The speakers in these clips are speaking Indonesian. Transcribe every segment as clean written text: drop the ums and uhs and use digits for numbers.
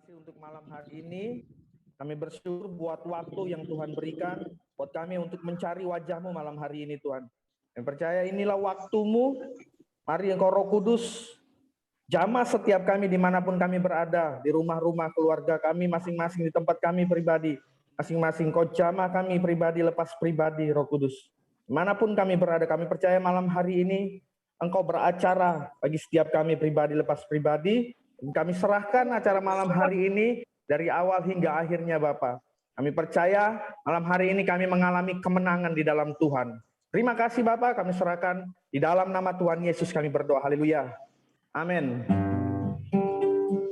kasih untuk malam hari ini. Kami bersyukur buat waktu yang Tuhan berikan buat kami untuk mencari wajah-Mu malam hari ini, Tuhan. Kami percaya inilah waktu-Mu. Mari Engkau Roh Kudus jamah setiap kami dimanapun kami berada, di rumah-rumah keluarga kami masing-masing, di tempat kami pribadi masing-masing. Kau jamah kami pribadi lepas pribadi, Roh Kudus. Dimanapun kami berada, kami percaya malam hari ini Engkau beracara bagi setiap kami pribadi lepas pribadi. Kami serahkan acara malam hari ini dari awal hingga akhirnya, Bapa. Kami percaya malam hari ini kami mengalami kemenangan di dalam Tuhan. Terima kasih Bapa, kami serahkan di dalam nama Tuhan Yesus kami berdoa. Haleluya. Amin.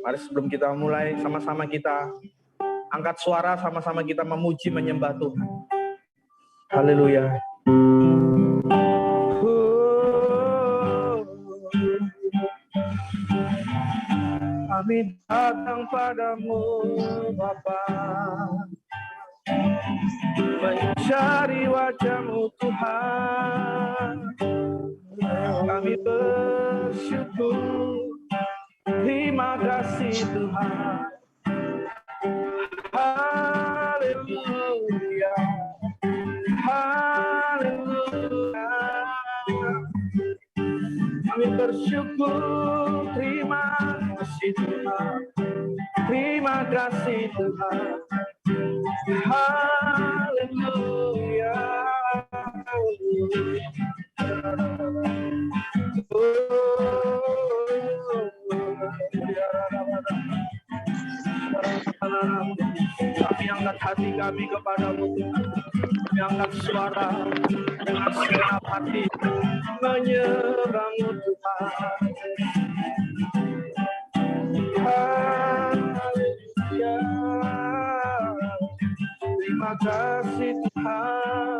Mari sebelum kita mulai, sama-sama kita angkat suara, sama-sama kita memuji menyembah Tuhan. Haleluya. Kami datang padamu Bapa, mencari wajah-Mu Tuhan. Kami bersyukur, terima kasih Tuhan. Haleluya, haleluya. Kami bersyukur, terima kasih Tuhan. Terima kasih Tuhan. Haleluya. Kami angkat hati kami kepadamu Tuhan. Kami angkat suara dengan segenap hati menyembah-Mu Tuhan. Haleluya. Terima kasih Tuhan.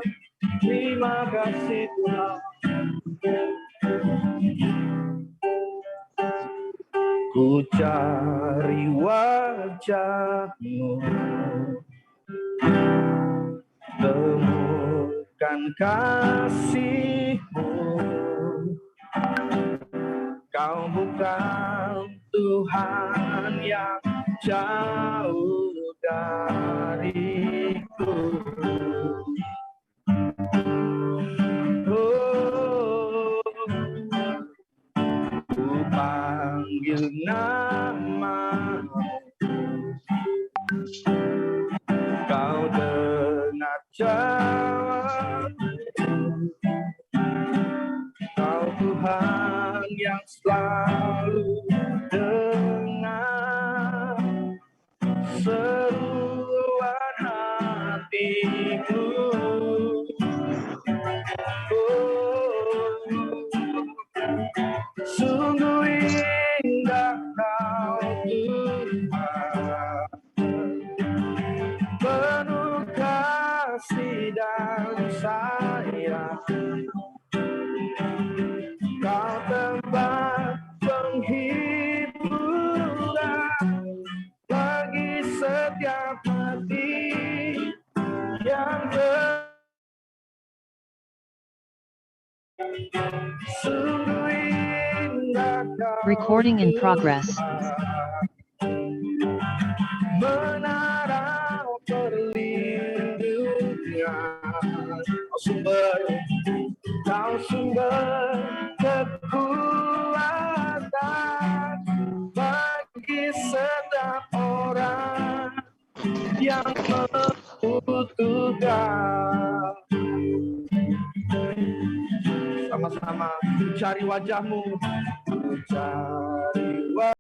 Terima kasih Tuhan. Ku cari wajah-Mu, temukan kasih-Mu. Kau bukan Tuhan yang jauh dariku. Oh, ku panggil nama-Mu, Kau dengar jawab. Kau Tuhan yang selalu dengar seruan hatiku. Oh, sungguh indah Kau Tuhan, penuh kasih dan sayang. Kau tempat penghiburan bagi setiap hati yang sungguh indah Kau Recording in progress. menara perlindungan. Kau sumber kekuatan bagi setiap orang yang membutuhkan. Sama-sama cari wajah-Mu, cari wajah.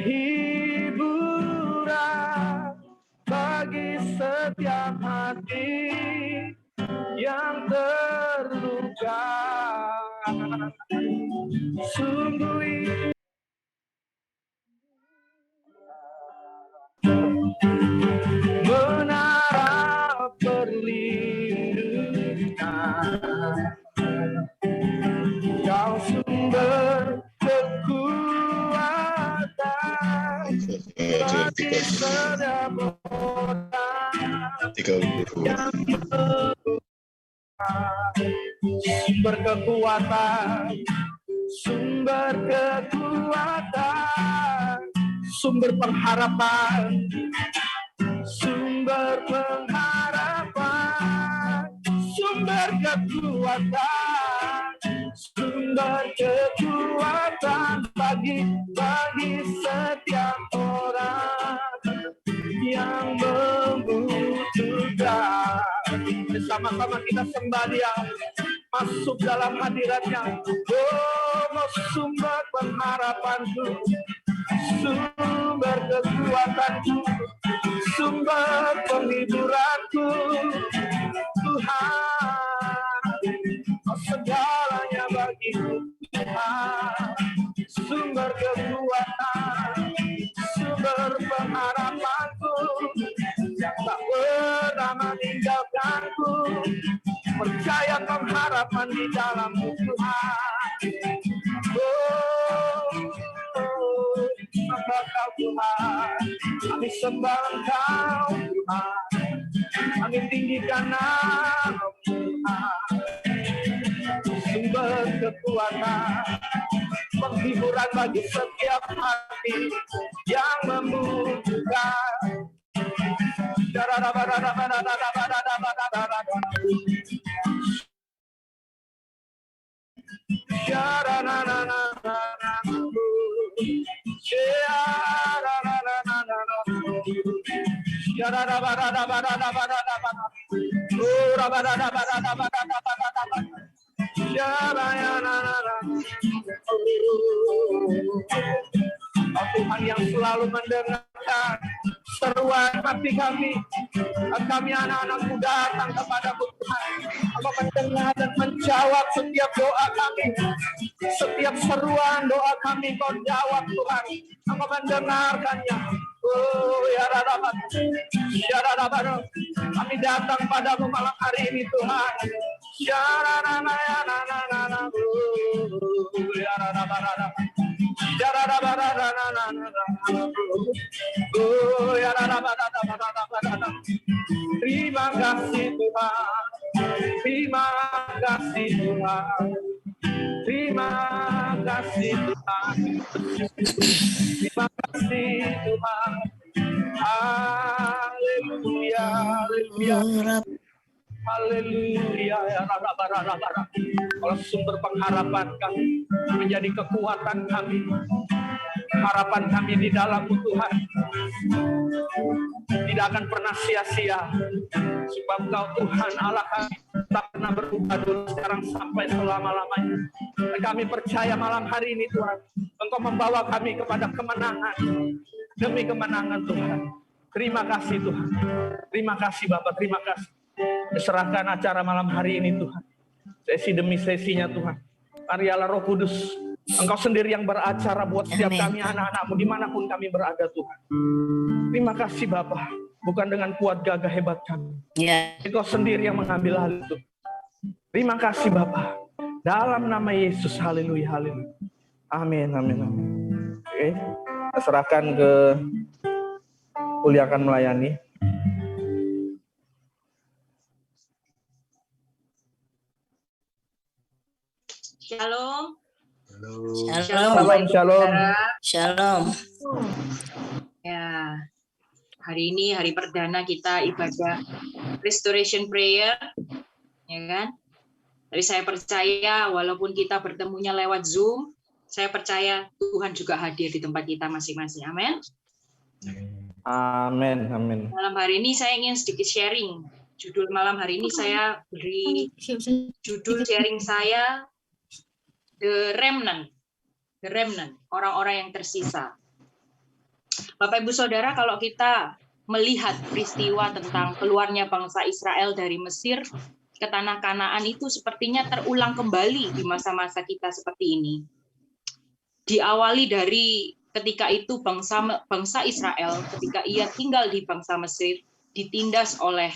hiburan bagi setiap hati yang terluka. Sungguh ini menara perlindungan, Kau sumber kekuatan bagi setiap orang yang sumber kekuatan, sumber kekuatan, sumber pengharapan, sumber pengharapan, sumber kekuatan, sumber kekuatan bagi setiap orang yang membutuhkan. Sama-sama kita sembah Dia, masuk dalam hadiratnya. Oh, sumber pengharapanku, sumber kekuatanku, sumber penghiburanku, Tuhan, segalanya bagiku, Tuhan, sumber kekuatan, sumber pengharapanku, yang tak pernah meninggalkanku, percaya pengharapan di dalam-Mu, Tuhan. Sembah Kau, Tuhan, kami sembah Engkau, Tuhan, kami tinggikan nama-Mu, Tuhan, sumber kekuatan, penghiburan bagi setiap hati yang membutuhkan. Tuhan yang selalu mendengarkan seruan hati kami. Kami anak-anakmu datang kepada-Mu, Tuhan. Engkau mendengar dan menjawab setiap doa kami. Setiap seruan doa kami Kau jawab, Tuhan. Engkau mendengarkannya. Oh, ya Rabbi. Ya Rabbi. Kami datang padamu malam hari ini, Tuhan. Ya Rabbi. Ya Rabbi. Terima kasih Tuhan, terima kasih Tuhan, terima kasih Tuhan, terima kasih Tuhan. Haleluya, haleluya. Haleluya, ya Rabbi. Kalau sumber pengharapan kami menjadi kekuatan kami, harapan kami di dalam-Mu, Tuhan, tidak akan pernah sia-sia. Sebab Kau Tuhan Allah kami tak pernah berubah dulu, sekarang sampai selama-lamanya. Dan kami percaya malam hari ini Tuhan, Engkau membawa kami kepada kemenangan demi kemenangan, Tuhan. Terima kasih Tuhan, terima kasih Bapak, terima kasih. Serahkan acara malam hari ini Tuhan, sesi demi sesinya Tuhan. Karyalah Roh Kudus, Engkau sendiri yang beracara buat setiap kami anak-anak-Mu dimanapun kami berada Tuhan. Terima kasih Bapa, bukan dengan kuat gagah hebat kami, Engkau sendiri yang mengambil hal itu. Terima kasih Bapa, dalam nama Yesus. Haleluya, haleluya. Amin, amin, amin. Oke, kita serahkan ke Uli akan melayani. Shalom. Shalom, shalom. Shalom. Ya, hari ini hari perdana kita ibadah Restoration Prayer, ya kan? Tapi saya percaya walaupun kita bertemunya lewat Zoom, saya percaya Tuhan juga hadir di tempat kita masing-masing. Amin. Amin, amin. Malam hari ini saya ingin sedikit sharing. Judul malam hari ini saya beri judul sharing saya The Remnant, orang-orang yang tersisa. Bapak Ibu Saudara, kalau kita melihat peristiwa tentang keluarnya bangsa Israel dari Mesir ke tanah Kanaan itu sepertinya terulang kembali di masa-masa kita seperti ini. Diawali dari ketika itu bangsa Israel, ketika ia tinggal di bangsa Mesir, ditindas oleh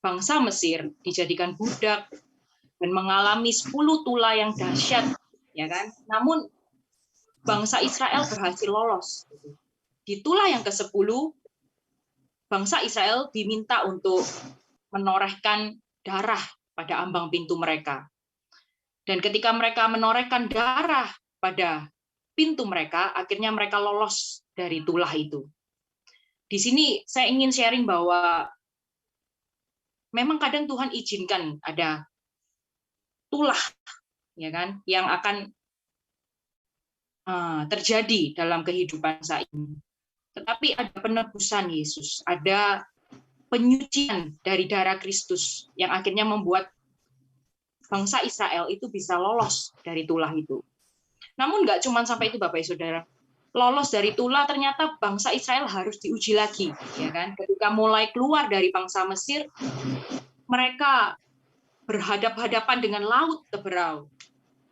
bangsa Mesir, dijadikan budak, dan mengalami 10 tula yang dahsyat, ya kan? Namun bangsa Israel berhasil lolos. Di tula yang ke-10, bangsa Israel diminta untuk menorehkan darah pada ambang pintu mereka. Dan ketika mereka menorehkan darah pada pintu mereka, akhirnya mereka lolos dari tulah itu. Di sini saya ingin sharing bahwa memang kadang Tuhan izinkan ada tulah, ya kan, yang akan terjadi dalam kehidupan saat ini. Tetapi ada penebusan Yesus, ada penyucian dari darah Kristus yang akhirnya membuat bangsa Israel itu bisa lolos dari tulah itu. Namun nggak cuma sampai itu, Bapak Ibu Saudara. Lolos dari tulah, ternyata bangsa Israel harus diuji lagi, ya kan? Ketika mulai keluar dari bangsa Mesir, mereka berhadap-hadapan dengan laut Teberau.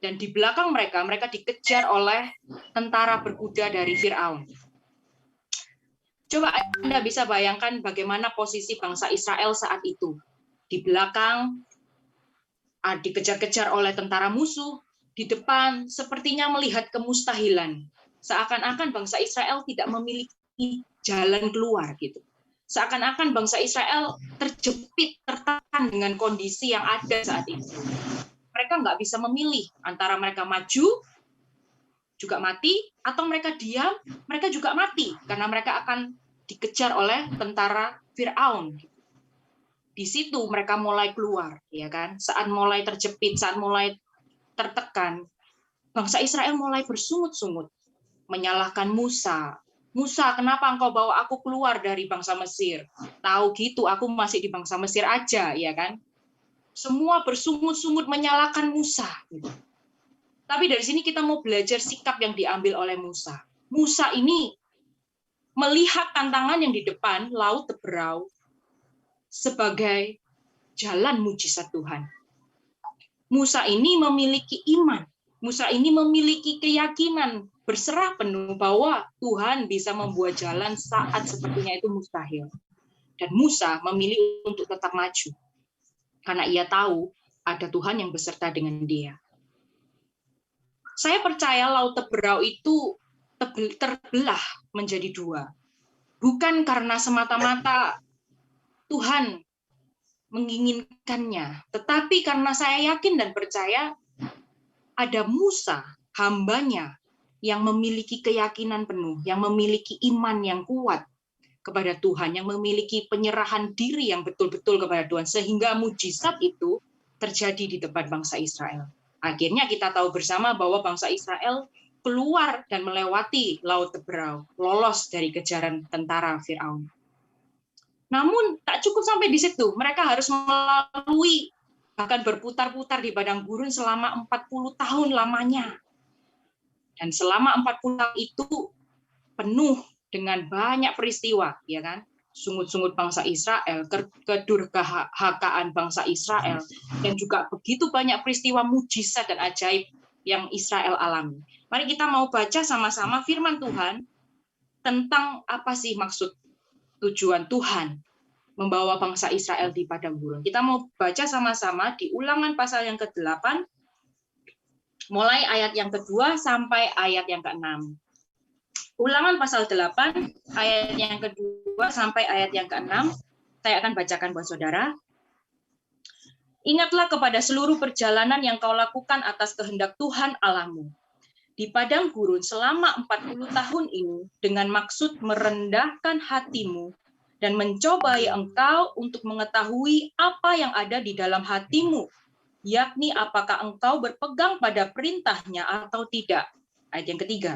Dan di belakang mereka, mereka dikejar oleh tentara berkuda dari Firaun. Coba Anda bisa bayangkan bagaimana posisi bangsa Israel saat itu. Di belakang, dikejar-kejar oleh tentara musuh, di depan sepertinya melihat kemustahilan. Seakan-akan bangsa Israel tidak memiliki jalan keluar gitu. Seakan-akan bangsa Israel terjepit, tertekan dengan kondisi yang ada saat itu. Mereka nggak bisa memilih antara mereka maju, juga mati, atau mereka diam, mereka juga mati, karena mereka akan dikejar oleh tentara Firaun. Di situ mereka mulai keluar, ya kan? Saat mulai terjepit, saat mulai tertekan, bangsa Israel mulai bersungut-sungut, menyalahkan Musa. Musa, kenapa engkau bawa aku keluar dari bangsa Mesir? Tahu gitu, aku masih di bangsa Mesir aja, ya kan? Semua bersungut-sungut menyalahkan Musa. Tapi dari sini kita mau belajar sikap yang diambil oleh Musa. Musa ini melihat tantangan yang di depan, laut Teberau, sebagai jalan mujizat Tuhan. Musa ini memiliki iman. Musa ini memiliki keyakinan berserah penuh bahwa Tuhan bisa membuat jalan saat sepertinya itu mustahil. Dan Musa memilih untuk tetap maju. Karena ia tahu ada Tuhan yang beserta dengan dia. Saya percaya laut Teberau itu terbelah menjadi dua. Bukan karena semata-mata Tuhan menginginkannya, tetapi karena saya yakin dan percaya ada Musa, hambanya, yang memiliki keyakinan penuh, yang memiliki iman yang kuat kepada Tuhan, yang memiliki penyerahan diri yang betul-betul kepada Tuhan, sehingga mujizat itu terjadi di depan bangsa Israel. Akhirnya kita tahu bersama bahwa bangsa Israel keluar dan melewati Laut Teberau, lolos dari kejaran tentara Firaun. Namun tak cukup sampai di situ, mereka harus melalui, bahkan berputar-putar di padang gurun selama 40 tahun lamanya. Dan selama 40 tahun itu penuh dengan banyak peristiwa, ya kan? Sungut-sungut bangsa Israel, kedurhakaan bangsa Israel, dan juga begitu banyak peristiwa mujizat dan ajaib yang Israel alami. Mari kita mau baca sama-sama firman Tuhan tentang apa sih maksud tujuan Tuhan membawa bangsa Israel di padang gurun. Kita mau baca sama-sama di Ulangan pasal yang ke-8, mulai ayat yang kedua sampai ayat yang ke-6. Ulangan pasal 8, ayat yang kedua sampai ayat yang ke-6. Saya akan bacakan buat saudara. Ingatlah kepada seluruh perjalanan yang kau lakukan atas kehendak Tuhan Allahmu di padang gurun selama 40 tahun ini dengan maksud merendahkan hatimu dan mencobai engkau untuk mengetahui apa yang ada di dalam hatimu, yakni apakah engkau berpegang pada perintahnya atau tidak. Ayat yang ketiga.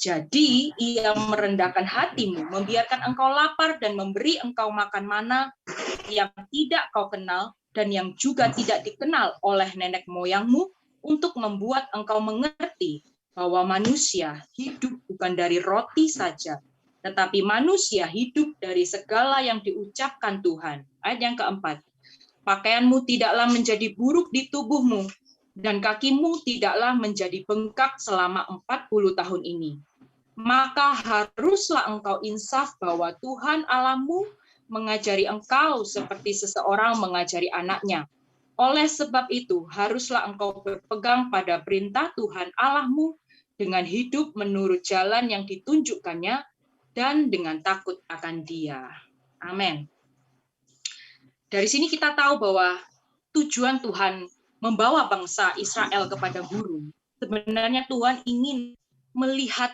Jadi ia merendahkan hatimu, membiarkan engkau lapar dan memberi engkau makan mana yang tidak kau kenal dan yang juga tidak dikenal oleh nenek moyangmu, untuk membuat engkau mengerti bahwa manusia hidup bukan dari roti saja, tetapi manusia hidup dari segala yang diucapkan Tuhan. Ayat yang keempat, pakaianmu tidaklah menjadi buruk di tubuhmu, dan kakimu tidaklah menjadi bengkak selama 40 tahun ini. Maka haruslah engkau insaf bahwa Tuhan Allahmu mengajari engkau seperti seseorang mengajari anaknya. Oleh sebab itu, haruslah engkau berpegang pada perintah Tuhan Allahmu dengan hidup menurut jalan yang ditunjukkannya dan dengan takut akan Dia. Amin. Dari sini kita tahu bahwa tujuan Tuhan membawa bangsa Israel kepada gurun. Sebenarnya Tuhan ingin melihat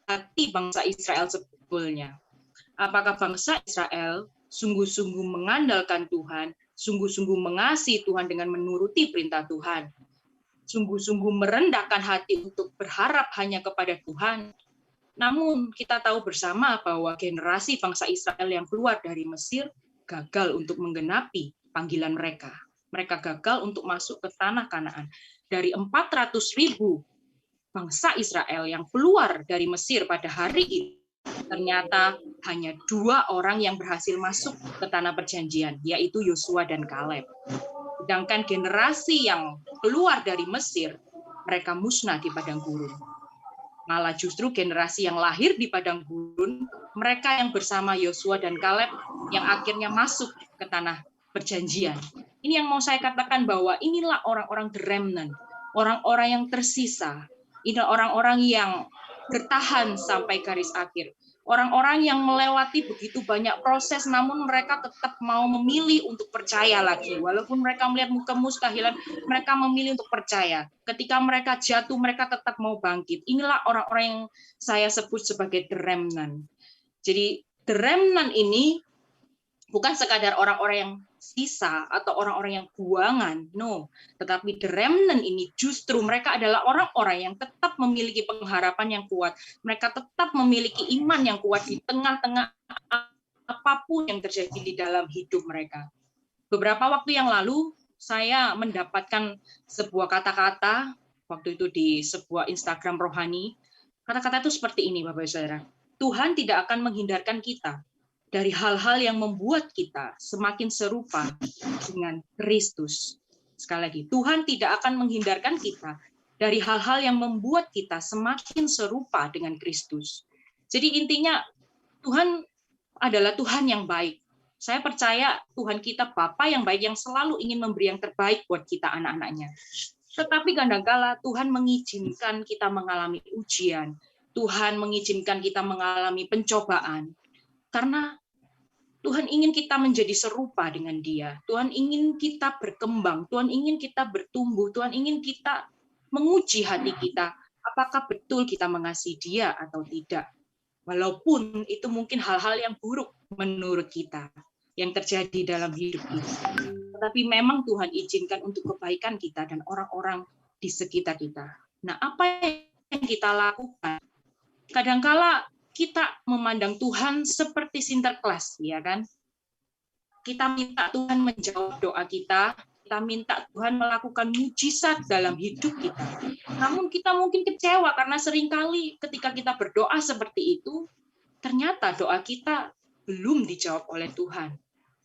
hati bangsa Israel sebetulnya. Apakah bangsa Israel sungguh-sungguh mengandalkan Tuhan, sungguh-sungguh mengasihi Tuhan dengan menuruti perintah Tuhan, sungguh-sungguh merendahkan hati untuk berharap hanya kepada Tuhan. Namun kita tahu bersama bahwa generasi bangsa Israel yang keluar dari Mesir gagal untuk menggenapi panggilan mereka. Mereka gagal untuk masuk ke tanah Kanaan. Dari 400.000 bangsa Israel yang keluar dari Mesir pada hari itu, ternyata hanya 2 orang yang berhasil masuk ke tanah perjanjian, yaitu Yosua dan Kaleb. Sedangkan generasi yang keluar dari Mesir, mereka musnah di padang gurun. Malah justru generasi yang lahir di padang gurun, mereka yang bersama Yosua dan Kaleb yang akhirnya masuk ke tanah perjanjian. Ini yang mau saya katakan bahwa inilah orang-orang the remnant, orang-orang yang tersisa. Ini orang-orang yang bertahan sampai garis akhir. Orang-orang yang melewati begitu banyak proses, namun mereka tetap mau memilih untuk percaya lagi. Walaupun mereka melihat kemustahilan, mereka memilih untuk percaya. Ketika mereka jatuh, mereka tetap mau bangkit. Inilah orang-orang yang saya sebut sebagai the remnant. Jadi the remnant ini bukan sekadar orang-orang yang sisa atau orang-orang yang buangan, no. Tetapi the remnant ini justru mereka adalah orang-orang yang tetap memiliki pengharapan yang kuat. Mereka tetap memiliki iman yang kuat di tengah-tengah apapun yang terjadi di dalam hidup mereka. Beberapa waktu yang lalu, saya mendapatkan sebuah kata-kata, waktu itu di sebuah Instagram rohani. Kata-kata itu seperti ini, Bapak Ibu Saudara. Tuhan tidak akan menghindarkan kita dari hal-hal yang membuat kita semakin serupa dengan Kristus. Sekali lagi, Tuhan tidak akan menghindarkan kita dari hal-hal yang membuat kita semakin serupa dengan Kristus. Jadi intinya, Tuhan adalah Tuhan yang baik. Saya percaya Tuhan kita Bapa yang baik, yang selalu ingin memberi yang terbaik buat kita anak-anaknya. Tetapi kadangkala Tuhan mengizinkan kita mengalami ujian. Tuhan mengizinkan kita mengalami pencobaan. Karena Tuhan ingin kita menjadi serupa dengan Dia. Tuhan ingin kita berkembang. Tuhan ingin kita bertumbuh. Tuhan ingin kita menguji hati kita. Apakah betul kita mengasihi Dia atau tidak? Walaupun itu mungkin hal-hal yang buruk menurut kita yang terjadi dalam hidup kita. Tetapi memang Tuhan izinkan untuk kebaikan kita dan orang-orang di sekitar kita. Nah, apa yang kita lakukan? Kadangkala kita memandang Tuhan seperti Sinterklas, ya kan? Kita minta Tuhan menjawab doa kita minta Tuhan melakukan mujizat dalam hidup kita. Namun kita mungkin kecewa karena seringkali ketika kita berdoa seperti itu, ternyata doa kita belum dijawab oleh Tuhan.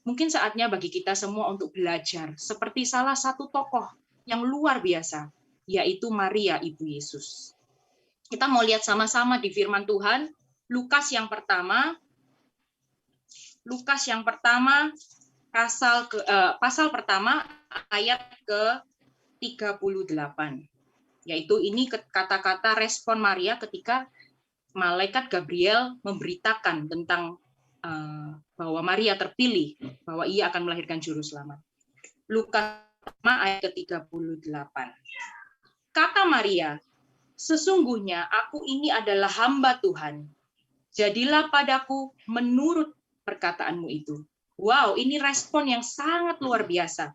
Mungkin saatnya bagi kita semua untuk belajar seperti salah satu tokoh yang luar biasa, yaitu Maria, Ibu Yesus. Kita mau lihat sama-sama di firman Tuhan, Lukas yang pertama, pasal pertama ayat ke-38. Yaitu ini kata-kata respon Maria ketika malaikat Gabriel memberitakan tentang bahwa Maria terpilih, bahwa ia akan melahirkan juru selamat. Lukas ayat ke-38. Kata Maria, sesungguhnya aku ini adalah hamba Tuhan. Jadilah padaku menurut perkataanmu itu. Wow, ini respon yang sangat luar biasa.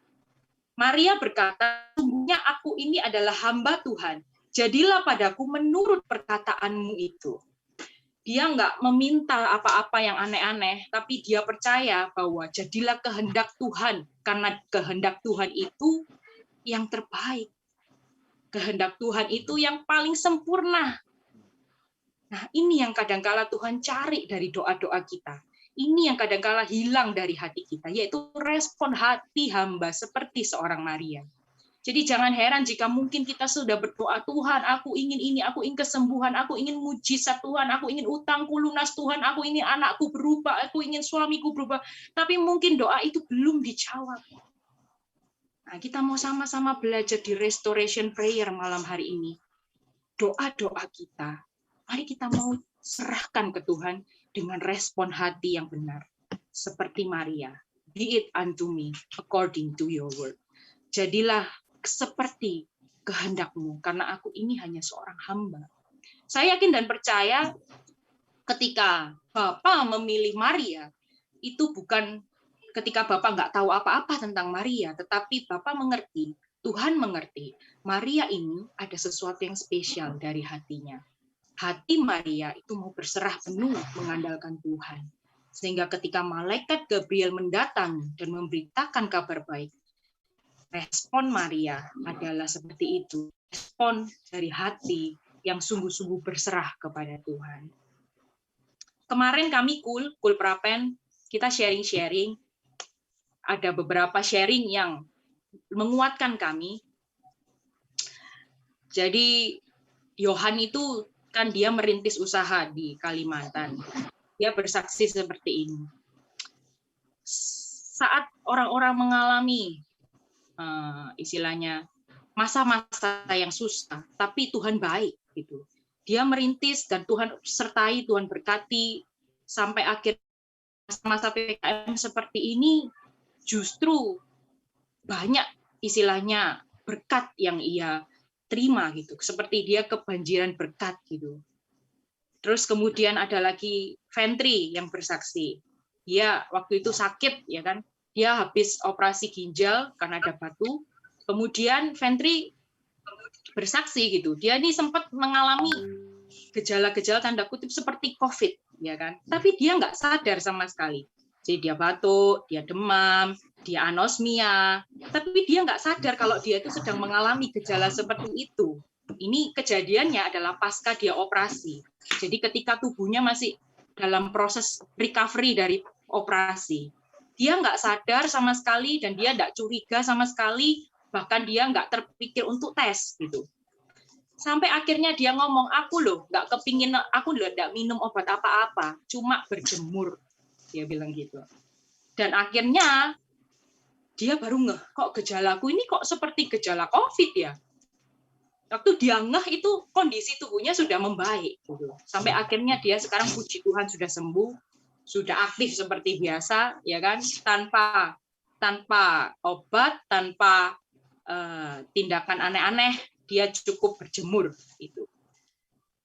Maria berkata, sesungguhnya aku ini adalah hamba Tuhan. Jadilah padaku menurut perkataanmu itu. Dia nggak meminta apa-apa yang aneh-aneh, tapi dia percaya bahwa jadilah kehendak Tuhan, karena kehendak Tuhan itu yang terbaik. Kehendak Tuhan itu yang paling sempurna. Nah, ini yang kadangkala Tuhan cari dari doa-doa kita. Ini yang kadangkala hilang dari hati kita, yaitu respon hati hamba seperti seorang Maria. Jadi jangan heran jika mungkin kita sudah berdoa, Tuhan, aku ingin ini, aku ingin kesembuhan, aku ingin mujizat Tuhan, aku ingin utangku lunas Tuhan, aku ingin anakku berubah, aku ingin suamiku berubah. Tapi mungkin doa itu belum dijawab. Nah, kita mau sama-sama belajar di restoration prayer malam hari ini. Doa-doa kita, mari kita mau serahkan ke Tuhan dengan respon hati yang benar. Seperti Maria, be it unto me according to your word. Jadilah seperti kehendakmu, karena aku ini hanya seorang hamba. Saya yakin dan percaya ketika Bapa memilih Maria, itu bukan ketika Bapak nggak tahu apa-apa tentang Maria, tetapi Bapak mengerti, Tuhan mengerti, Maria ini ada sesuatu yang spesial dari hatinya. Hati Maria itu mau berserah penuh mengandalkan Tuhan. Sehingga ketika malaikat Gabriel mendatang dan memberitakan kabar baik, respon Maria adalah seperti itu. Respon dari hati yang sungguh-sungguh berserah kepada Tuhan. Kemarin kami Kul Prapen, kita sharing-sharing. Ada beberapa sharing yang menguatkan kami. Jadi Yohan itu kan dia merintis usaha di Kalimantan. Dia bersaksi seperti ini. Saat orang-orang mengalami istilahnya masa-masa yang susah, tapi Tuhan baik gitu. Dia merintis dan Tuhan sertai, Tuhan berkati sampai akhir masa PPKM seperti ini justru banyak istilahnya berkat yang ia terima gitu. Seperti dia kebanjiran berkat gitu. Terus kemudian ada lagi Ventri yang bersaksi. Dia waktu itu sakit ya kan. Dia habis operasi ginjal karena ada batu. Kemudian Ventri bersaksi gitu. Dia ini sempat mengalami gejala-gejala tanda kutip seperti COVID ya kan. Tapi dia nggak sadar sama sekali. Jadi dia batuk, dia demam, dia anosmia. Tapi dia nggak sadar kalau dia itu sedang mengalami gejala seperti itu. Ini kejadiannya adalah pasca dia operasi. Jadi ketika tubuhnya masih dalam proses recovery dari operasi, dia nggak sadar sama sekali dan dia nggak curiga sama sekali, bahkan dia nggak terpikir untuk tes gitu. Sampai akhirnya dia ngomong, aku loh nggak kepingin, aku loh nggak minum obat apa-apa, cuma berjemur, dia bilang gitu. Dan akhirnya dia baru ngeh, kok gejalaku ini kok seperti gejala COVID ya. Waktu dia ngeh itu kondisi tubuhnya sudah membaik gitu. Sampai akhirnya dia sekarang puji Tuhan sudah sembuh, sudah aktif seperti biasa ya kan, tanpa obat, tanpa tindakan aneh-aneh, dia cukup berjemur itu.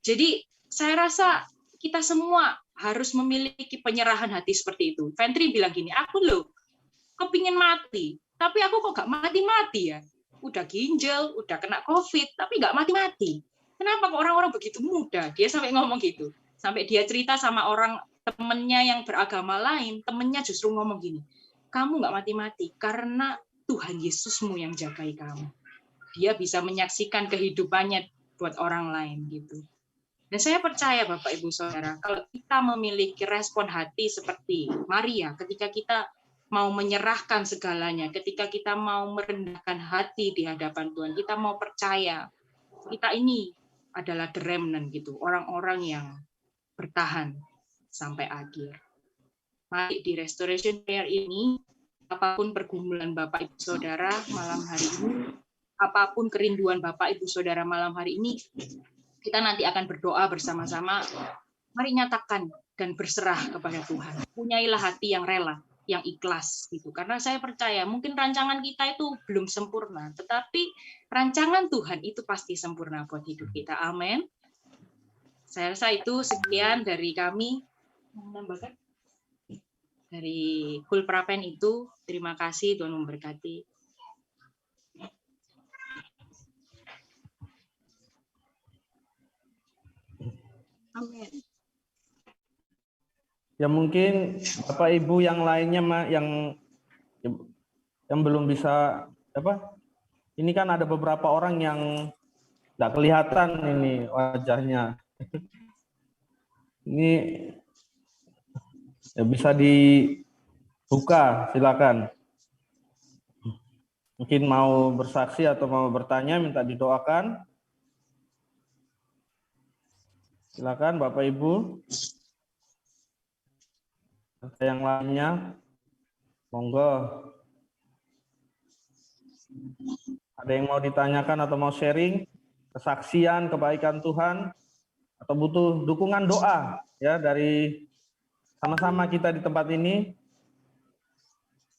Jadi saya rasa kita semua harus memiliki penyerahan hati seperti itu. Ventri bilang gini, aku loh kepingin mati, tapi aku kok gak mati-mati ya. Udah ginjal, udah kena COVID, tapi nggak mati-mati. Kenapa kok orang-orang begitu mudah? Dia sampai ngomong gitu. Sampai dia cerita sama orang temennya yang beragama lain, temennya justru ngomong gini, kamu nggak mati-mati karena Tuhan Yesusmu yang jagai kamu. Dia bisa menyaksikan kehidupannya buat orang lain gitu. Dan saya percaya Bapak Ibu Saudara, kalau kita memiliki respon hati seperti Maria, ketika kita mau menyerahkan segalanya, ketika kita mau merendahkan hati di hadapan Tuhan, kita mau percaya, kita ini adalah the remnant gitu, orang-orang yang bertahan sampai akhir. Mari di Restoration Prayer ini, apapun pergumulan Bapak Ibu Saudara malam hari ini, apapun kerinduan Bapak Ibu Saudara malam hari ini, kita nanti akan berdoa bersama-sama, mari nyatakan dan berserah kepada Tuhan. Punyailah hati yang rela, yang ikhlas gitu. Karena saya percaya mungkin rancangan kita itu belum sempurna, tetapi rancangan Tuhan itu pasti sempurna buat hidup kita. Amin. Saya rasa itu sekian dari kami. Dari Kul Prapen itu, terima kasih, Tuhan memberkati. Amin. Ya mungkin Bapak Ibu yang lainnya yang belum bisa apa? Ini kan ada beberapa orang yang nggak kelihatan ini wajahnya. Ini ya bisa dibuka, silakan. Mungkin mau bersaksi atau mau bertanya, minta didoakan. Silakan Bapak Ibu. Yang lainnya, monggo. Ada yang mau ditanyakan atau mau sharing kesaksian kebaikan Tuhan atau butuh dukungan doa ya dari sama-sama kita di tempat ini.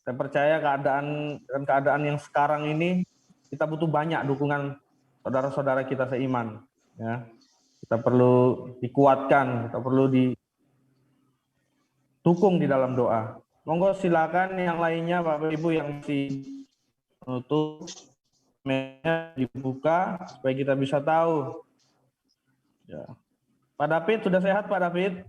Saya percaya keadaan yang sekarang ini kita butuh banyak dukungan saudara-saudara kita seiman ya. Kita perlu dikuatkan, kita perlu didukung di dalam doa. Monggo silakan yang lainnya Bapak Ibu yang masih menutup dibuka supaya kita bisa tahu. Ya. Pak David sudah sehat Pak David?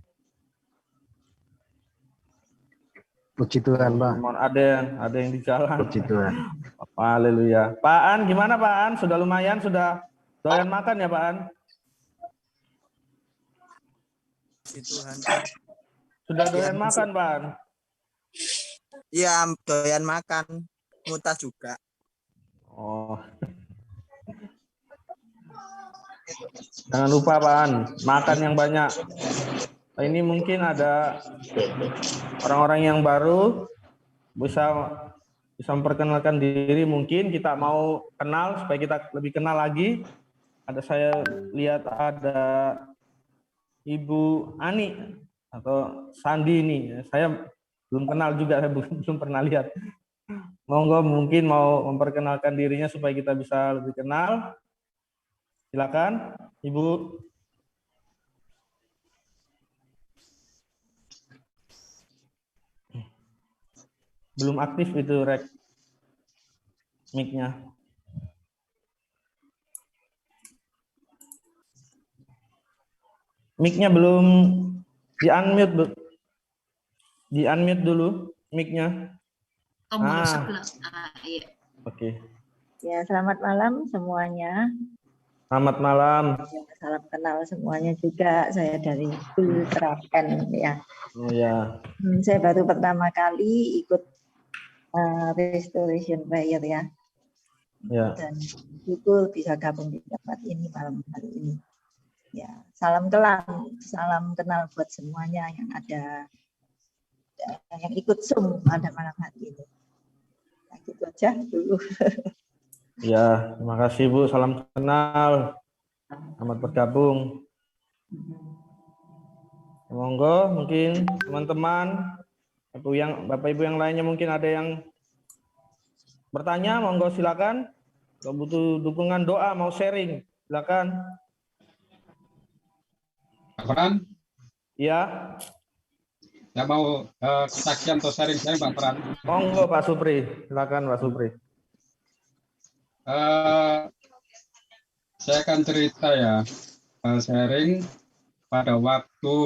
Puji Tuhan, Pak. Ada yang di jalan. Puji Tuhan. Haleluya. Pak An, gimana Pak An? Sudah lumayan, sudah doyan makan ya Pak An? Puji Tuhan. Sudah doyan makan Pak An? Iya, doyan makan. Muntah juga. Oh. Jangan lupa Pak An, makan yang banyak. Ini mungkin ada orang-orang yang baru bisa memperkenalkan diri, mungkin kita mau kenal supaya kita lebih kenal lagi. Saya lihat ada Ibu Ani atau Sandi ini. Saya belum kenal juga, saya belum pernah lihat. Monggo mungkin mau memperkenalkan dirinya supaya kita bisa lebih kenal. Silakan, Ibu. Belum aktif itu mic-nya. Mic-nya belum di-unmute, Bu. Di-unmute dulu mic-nya. Tombol sebelah. Iya. Oke. Ya, selamat malam semuanya. Selamat malam. Salam kenal semuanya juga. Saya dari Ultrapen ya. Oh ya. Saya baru pertama kali ikut Restoration Prayer ya. Ya. Dan syukur bisa gabung di tempat ini malam hari ini. Ya, salam kenal buat semuanya yang ada, yang ikut Zoom pada malam hari ini. Nah, gitu aja dulu. Ya, terima kasih Bu. Salam kenal. Selamat bergabung. Monggo, mungkin teman-teman, Bapak Ibu yang lainnya mungkin ada yang bertanya, monggo silakan. Kalau butuh dukungan doa, mau sharing, silakan. Pak Pran? Iya. Saya mau kesaksian atau sharing saya, Pak Pran. Monggo Pak Supri, silakan Pak Supri. Saya akan cerita ya, sharing pada waktu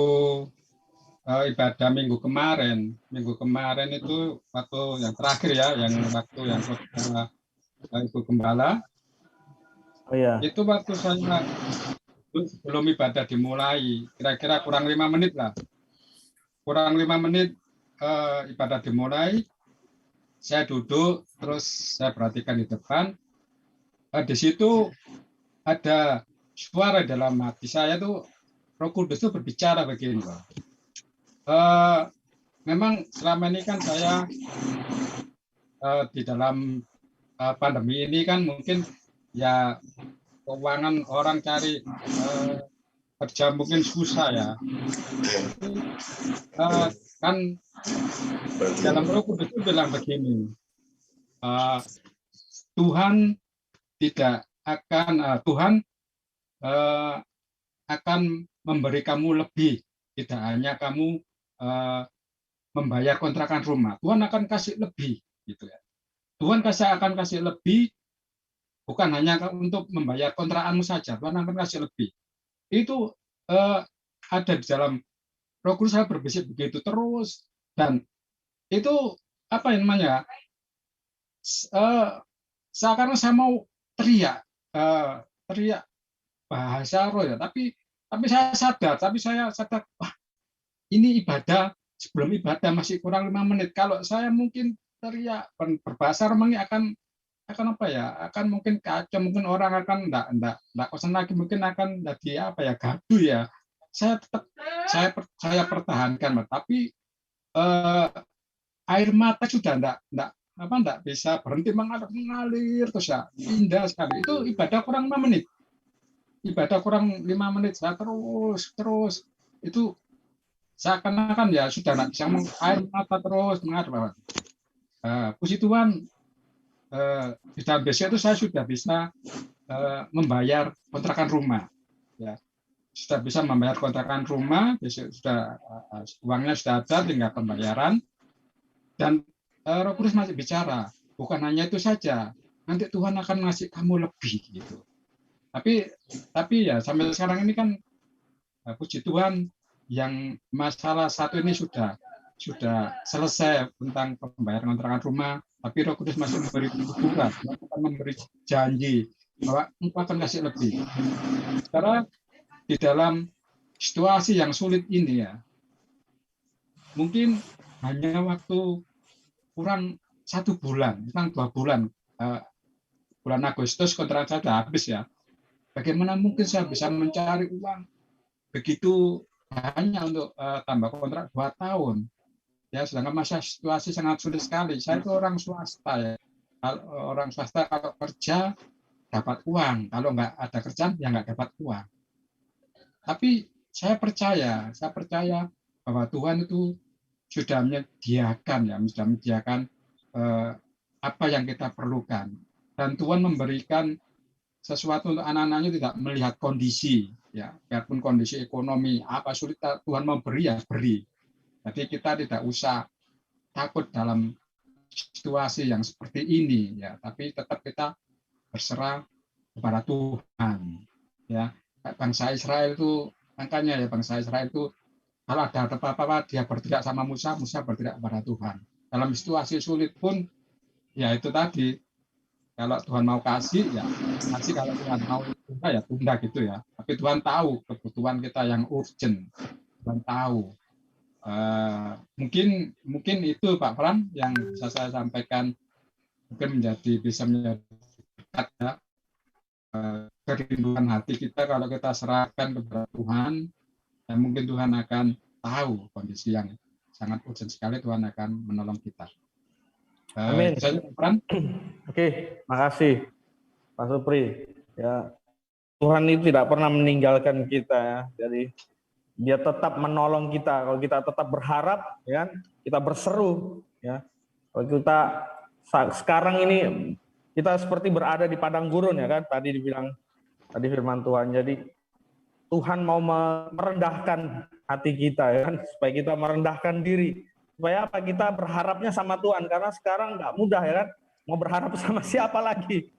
ibadah minggu kemarin. Minggu kemarin itu waktu yang terakhir ya, waktu yang Ibu Gembala. Oh ya. Itu waktu saya sebelum ibadah dimulai, kira-kira kurang 5 menit lah. Kurang 5 menit ibadah dimulai, saya duduk, terus saya perhatikan di depan. Di situ ada suara dalam hati saya tuh, Roh Kudus itu berbicara begini. Memang selama ini kan saya di dalam pandemi ini kan mungkin ya keuangan orang cari kerja mungkin susah ya. Kan dalam Roh Kudus itu bilang begini, Tuhan tidak akan Tuhan akan memberi kamu lebih, tidak hanya kamu membayar kontrakan rumah, Tuhan akan kasih lebih, gitu ya. Tuhan akan kasih lebih, bukan hanya untuk membayar kontrakanmu saja, Tuhan akan kasih lebih. Itu ada di dalam Roh Kudus, saya berbisik begitu terus, dan itu apa yang namanya? Seakan saya mau teriak bahasa roh ya, tapi saya sadar, wah ini ibadah, sebelum ibadah masih kurang 5 menit. Kalau saya mungkin teriak berbahasa Romawi akan apa ya? Akan mungkin kacau, mungkin orang akan enggak kosan lagi, mungkin akan jadi apa ya? Gaduh ya. Saya tetap saya pertahankan, tapi air mata sudah enggak bisa berhenti mengalir terus ya. Indah sekali. Itu ibadah kurang 5 menit. Ibadah kurang 5 menit saya terus itu seakan-akan ya sudah enggak bisa air mata terus mengalir. Puji Tuhan, di dalam besok itu saya sudah bisa membayar kontrakan rumah. Ya, sudah bisa membayar kontrakan rumah, besok sudah uangnya sudah ada, tinggal pembayaran. Dan Roh Kudus masih bicara, bukan hanya itu saja, nanti Tuhan akan ngasih kamu lebih gitu. Tapi ya sampai sekarang ini kan puji Tuhan, yang masalah satu ini sudah selesai tentang pembayaran kontrakan rumah, tapi Roh Kudus masih memberi kebutuhan, akan memberi janji bahwa engkau akan kasih lebih. Karena di dalam situasi yang sulit ini ya, mungkin hanya waktu kurang 1 bulan, kurang 2 bulan, bulan Agustus kontrak saya sudah habis ya. Bagaimana mungkin saya bisa mencari uang begitu hanya untuk tambah kontrak 2 tahun? Ya, sedangkan masa situasi sangat sulit sekali. Saya itu orang swasta ya. Orang swasta kalau kerja dapat uang, kalau nggak ada kerjaan ya nggak dapat uang. Tapi saya percaya bahwa Tuhan itu sudah menyediakan apa yang kita perlukan, dan Tuhan memberikan sesuatu untuk anak-anaknya tidak melihat kondisi, ya, biarpun kondisi ekonomi apa sulit, Tuhan mau beri ya beri. Jadi kita tidak usah takut dalam situasi yang seperti ini, ya, tapi tetap kita berserah kepada Tuhan, ya. Bangsa Israel itu, makanya ya bangsa Israel itu kalau ada apa-apa dia berteriak sama Musa, Musa berteriak kepada Tuhan. Dalam situasi sulit pun ya itu tadi, kalau Tuhan mau kasih ya kasih, kalau Tuhan mau tunda ya tunda gitu ya. Tapi Tuhan tahu kebutuhan kita yang urgent. Tuhan tahu. Mungkin itu Pak Pram yang bisa saya sampaikan, mungkin bisa menjadi berkat ya. Kerinduan hati kita kalau kita serahkan kepada Tuhan, dan mungkin Tuhan akan tahu kondisi yang sangat urgent sekali, Tuhan akan menolong kita. Amin. Oke, makasih Pak Supri. Ya, Tuhan itu tidak pernah meninggalkan kita ya. Jadi Dia tetap menolong kita kalau kita tetap berharap, ya, kita berseru, ya. Kalau kita sekarang ini kita seperti berada di padang gurun ya kan, tadi firman Tuhan. Jadi Tuhan mau merendahkan hati kita ya kan, supaya kita merendahkan diri. Supaya apa? Kita berharapnya sama Tuhan, karena sekarang nggak mudah ya kan. Mau berharap sama siapa lagi?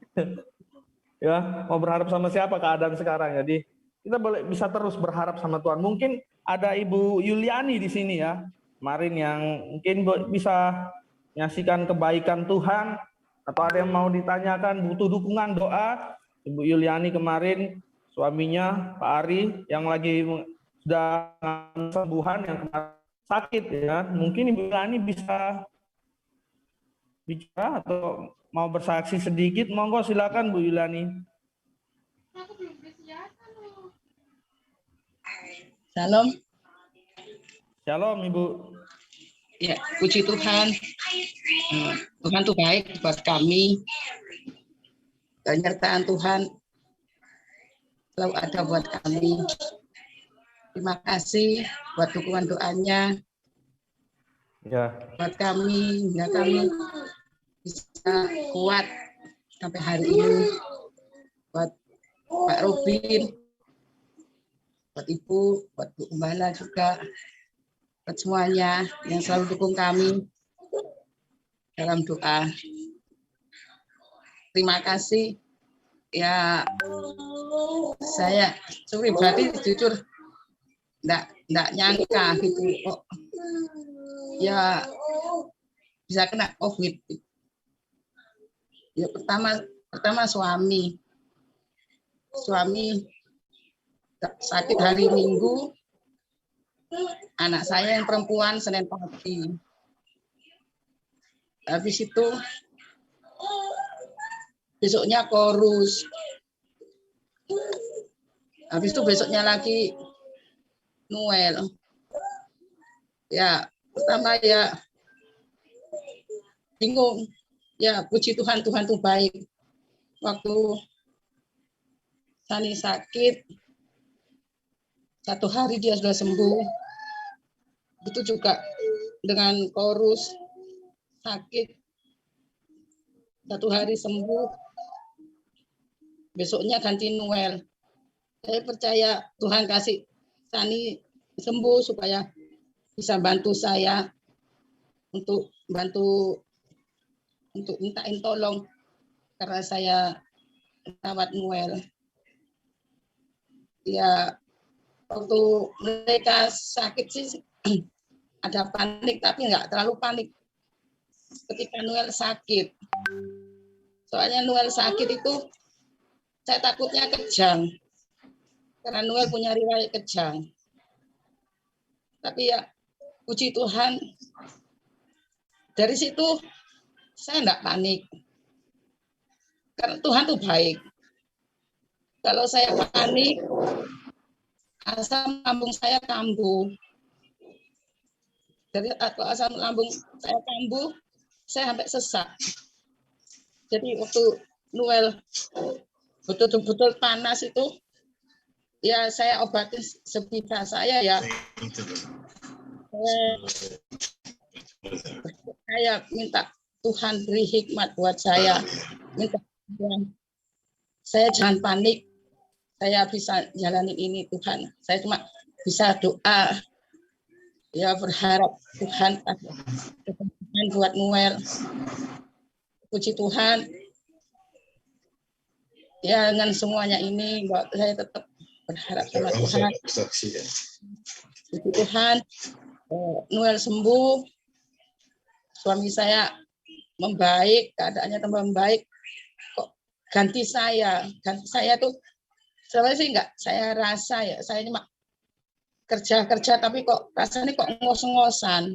Ya, mau berharap sama siapa keadaan sekarang. Jadi kita bisa terus berharap sama Tuhan. Mungkin ada Ibu Yuliani di sini ya, kemarin yang mungkin bisa menyaksikan kebaikan Tuhan, atau ada yang mau ditanyakan, butuh dukungan doa. Ibu Yuliani kemarin suaminya Pak Ari yang lagi sudah sembuhan, yang kemarin sakit ya. Mungkin Ibu Yuliani bisa bicara atau mau bersaksi sedikit. Monggo silakan Bu Yuliani. Shalom. Shalom Ibu. Ya, puji Tuhan. Tuhan itu baik buat kami. Penyertaan Tuhan selalu ada buat kami. Terima kasih buat dukungan doanya. Ya. Buat kami, hingga kami bisa kuat sampai hari ini. Buat Pak Robin, buat Ibu, buat Bu Gembala juga, buat semuanya yang selalu dukung kami dalam doa. Terima kasih. Ya, saya pribadi jujur enggak nyangka gitu kok. Ya bisa kena COVID. Ya pertama suami sakit hari Minggu, anak saya yang perempuan Senin pagi. Habis itu besoknya Korus. Habis itu besoknya lagi Noel. Ya, pertama ya bingung. Ya, puji Tuhan, Tuhan tuh baik. Waktu Sani sakit, 1 hari dia sudah sembuh. Itu juga dengan Korus sakit, 1 hari sembuh. Besoknya ganti Noel. Saya percaya Tuhan kasih Sani sembuh supaya bisa bantu saya untuk mintain tolong karena saya rawat Noel. Ya, waktu mereka sakit sih ada panik, tapi nggak terlalu panik ketika Noel sakit. Soalnya Noel sakit itu saya takutnya kejang, karena Noel punya riwayat kejang. Tapi ya, puji Tuhan, dari situ saya enggak panik. Karena Tuhan tuh baik. Kalau saya panik, asam lambung saya kambuh. Dari asam lambung saya kambuh, saya sampai sesak. Jadi waktu Noel betul-betul panas itu, ya saya obatin sebisa saya ya. Saya minta Tuhan beri hikmat buat saya. Minta Tuhan, saya jangan panik. Saya bisa jalanin ini Tuhan. Saya cuma bisa doa. Ya berharap Tuhan buat Noel. Puji Tuhan. Ya dengan semuanya ini saya tetap berharap sama Tuhan. Puji Tuhan. Noel sembuh. Suami saya membaik, keadaannya tambah membaik. Kok ganti saya tuh sebenarnya sih enggak saya rasa ya, saya cuma kerja tapi kok rasanya kok ngos-ngosan.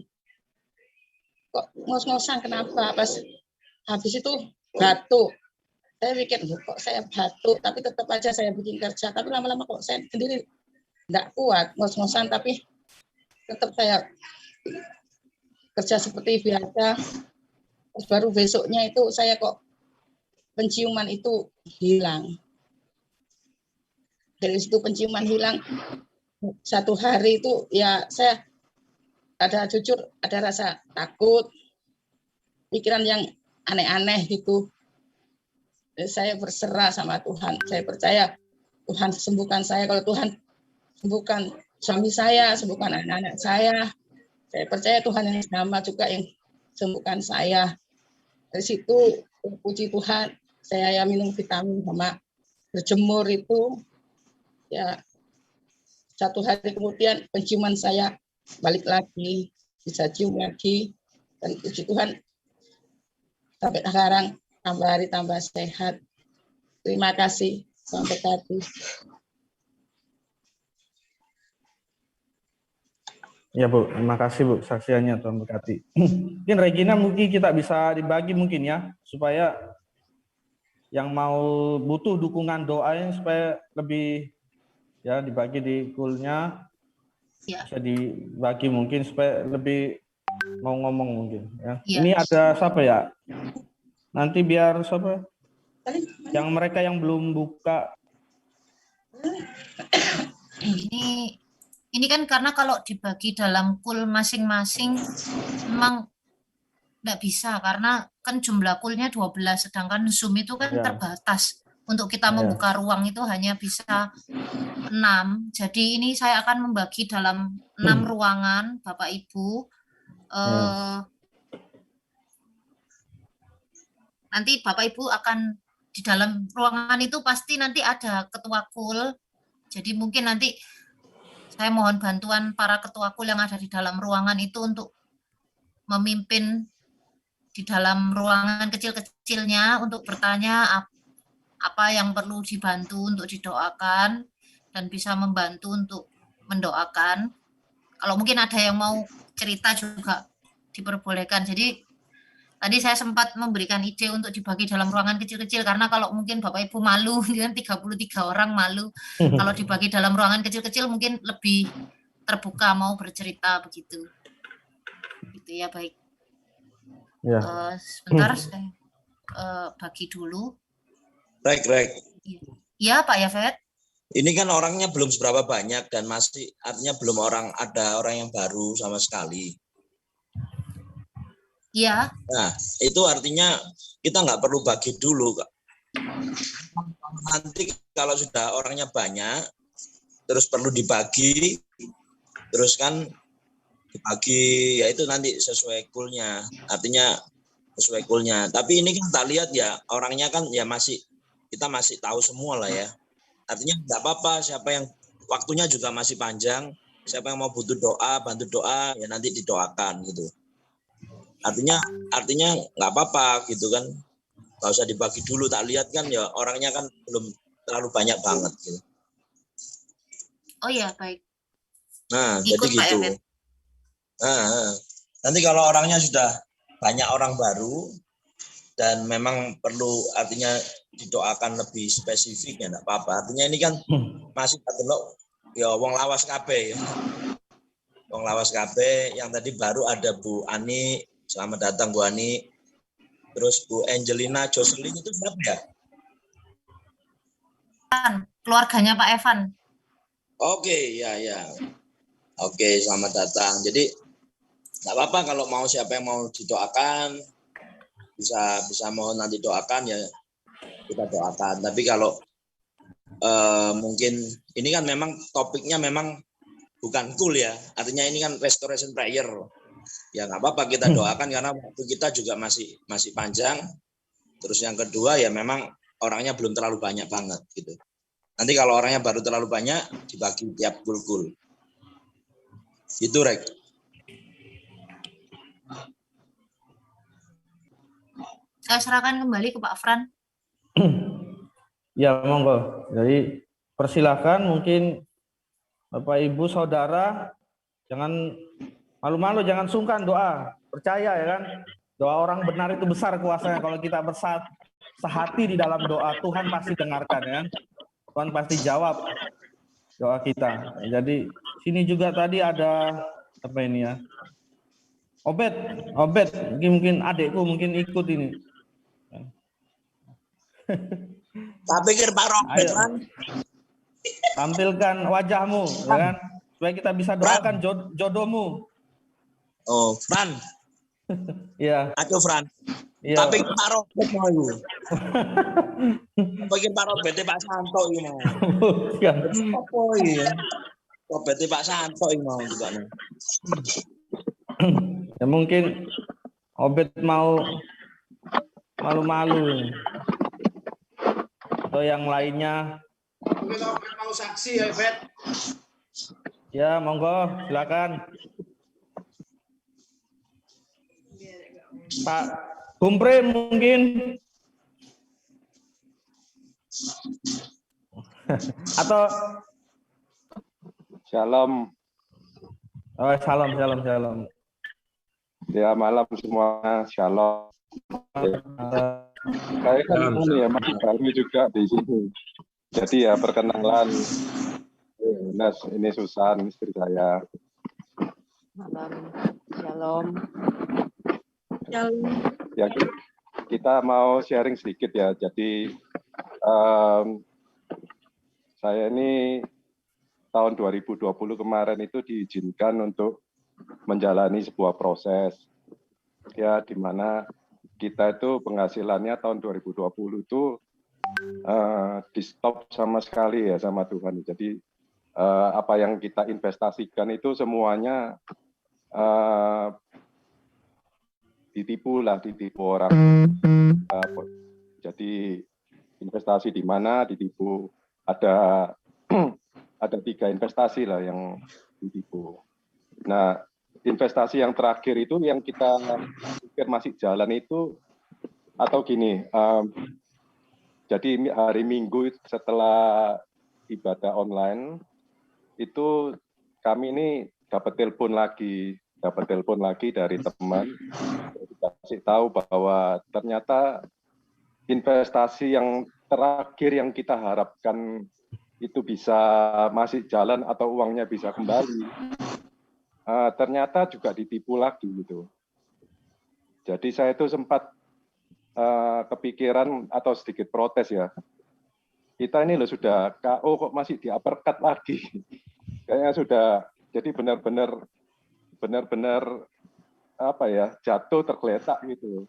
Kok ngos-ngosan kenapa? Pas habis itu batuk. Saya pikir kok saya batuk, tapi tetap aja saya bikin kerja. Tapi lama-lama kok saya sendiri enggak kuat, ngos-ngosan, tapi tetap saya kerja seperti biasa. Terus baru besoknya itu saya kok penciuman itu hilang. Dari situ penciuman hilang. 1 hari itu ya saya jujur ada rasa takut, pikiran yang aneh-aneh gitu. Saya berserah sama Tuhan. Saya percaya Tuhan sembuhkan saya. Kalau Tuhan sembuhkan suami saya, sembuhkan anak-anak saya percaya Tuhan yang sama juga yang sembuhkan saya. Dari situ puji Tuhan, saya ya minum vitamin sama berjemur itu ya 1 hari kemudian penciuman saya balik lagi, bisa cium lagi, dan puji Tuhan sampai sekarang tambah hari tambah sehat. Terima kasih, sampai berkati. Ya Bu, terima kasih Bu saksiannya, Tuhan berkati. Mungkin Regina mungkin kita bisa dibagi mungkin ya, supaya yang mau butuh dukungan doanya supaya lebih ya dibagi di poolnya, Ya. bisa dibagi mungkin supaya lebih mau ngomong mungkin ya. Ya. Ini ada siapa ya? Nanti biar siapa? Yang mereka yang belum buka. Ini kan karena kalau dibagi dalam pool masing-masing memang tidak bisa karena kan jumlah poolnya 12, sedangkan Zoom itu kan Ya. terbatas. Untuk kita Ya. membuka ruang itu hanya bisa 6. Jadi ini saya akan membagi dalam 6 ruangan, Bapak Ibu. Nanti Bapak Ibu akan di dalam ruangan itu pasti nanti ada ketua pool. Jadi mungkin nanti saya mohon bantuan para ketua pool yang ada di dalam ruangan itu untuk memimpin di dalam ruangan kecil-kecilnya untuk bertanya apa yang perlu dibantu untuk didoakan dan bisa membantu untuk mendoakan. kalau mungkin ada yang mau cerita juga diperbolehkan. Jadi tadi saya sempat memberikan ide untuk dibagi dalam ruangan kecil-kecil, karena kalau mungkin Bapak Ibu malu, kan 33 orang malu. Kalau dibagi dalam ruangan kecil-kecil mungkin lebih terbuka mau bercerita begitu. Gitu ya, baik. Ya. Sebentar saya bagi dulu. Rek. Ya, Pak Yafet. Ini kan orangnya belum seberapa banyak dan masih artinya belum ada orang yang baru sama sekali. Iya. Nah, itu artinya kita nggak perlu bagi dulu, Kak. Nanti kalau sudah orangnya banyak, terus perlu dibagi, terus kan dibagi, ya itu nanti sesuai goalnya, artinya sesuai goalnya. Tapi ini kan tak lihat ya, orangnya kan ya kita masih tahu semua lah ya. Artinya nggak apa-apa, siapa yang waktunya juga masih panjang, siapa yang mau butuh doa, bantu doa, ya nanti didoakan gitu. Artinya nggak apa-apa gitu kan, nggak usah dibagi dulu. Tak lihat kan ya orangnya kan belum terlalu banyak banget gitu. Oh iya, baik. Nah, Ikut, jadi gitu. Nanti kalau orangnya sudah banyak orang baru dan memang perlu artinya didoakan lebih spesifik ya nggak apa-apa. Artinya ini kan masih delok ya wong lawas kabeh ya. Wong lawas kabeh, yang tadi baru ada Bu Ani. Selamat datang Bu Ani. Terus Bu Angelina Jocelyn itu siapa ya? Keluarganya Pak Evan. Oke, ya. Oke, selamat datang. Jadi nggak apa-apa kalau mau siapa yang mau didoakan, bisa mau nanti doakan ya kita doakan. Tapi kalau mungkin ini kan memang topiknya memang bukan cool ya. Artinya ini kan restoration prayer. Ya nggak apa-apa kita doakan karena waktu kita juga masih panjang. Terus yang kedua ya memang orangnya belum terlalu banyak banget gitu. Nanti kalau orangnya baru terlalu banyak dibagi tiap gul-gul. Itu Rek. Saya serahkan kembali ke Pak Fran. Ya monggo. Jadi persilakan mungkin Bapak Ibu Saudara jangan malu-malu, jangan sungkan doa. Percaya ya kan, doa orang benar itu besar kuasanya. Kalau kita sehati di dalam doa, Tuhan pasti dengarkan ya kan. Tuhan pasti jawab doa kita. Jadi sini juga tadi ada apa ini ya? Obed, mungkin adekku mungkin ikut ini. Tak pikir Pak Robert kan. Tampilkan wajahmu ya kan, supaya kita bisa doakan jodohmu. Oh, Fran. Iya. Aduh, Fran. Iya. Tapi Pak Robert mau itu. Bagi Pak Robert Pak Santo ini mau. Bukan. Apa ini? Robert Pak Santo ini mau juga nih. Ya mungkin Obed mau malu-malu. Atau yang lainnya. Mungkin Obed mau saksi ya, Obed. Ya, monggo, silakan. Pak Bumpre mungkin. Atau Shalom. Oh, salam. Ya, malam semua. Shalom. Saya kan ini ya masih baru juga di sini. Jadi ya perkenalan. Nah, ini Susan, istri saya. Malam. Shalom. Ya, kita mau sharing sedikit ya. Jadi saya ini tahun 2020 kemarin itu diizinkan untuk menjalani sebuah proses ya di mana kita itu penghasilannya tahun 2020 itu di stop sama sekali ya sama Tuhan. Jadi apa yang kita investasikan itu semuanya ditipu orang. Jadi investasi di mana ditipu, ada 3 investasi lah yang ditipu. Nah, investasi yang terakhir itu yang kita pikir masih jalan itu atau gini, jadi hari Minggu setelah ibadah online itu kami ini dapat telepon lagi dari teman, dikasih tahu bahwa ternyata investasi yang terakhir yang kita harapkan itu bisa masih jalan atau uangnya bisa kembali, ternyata juga ditipu lagi gitu. Jadi saya itu sempat kepikiran atau sedikit protes ya. Kita ini loh sudah KO kok masih di-uppercut lagi. Kayaknya sudah, jadi benar-benar apa ya, jatuh tergeletak gitu.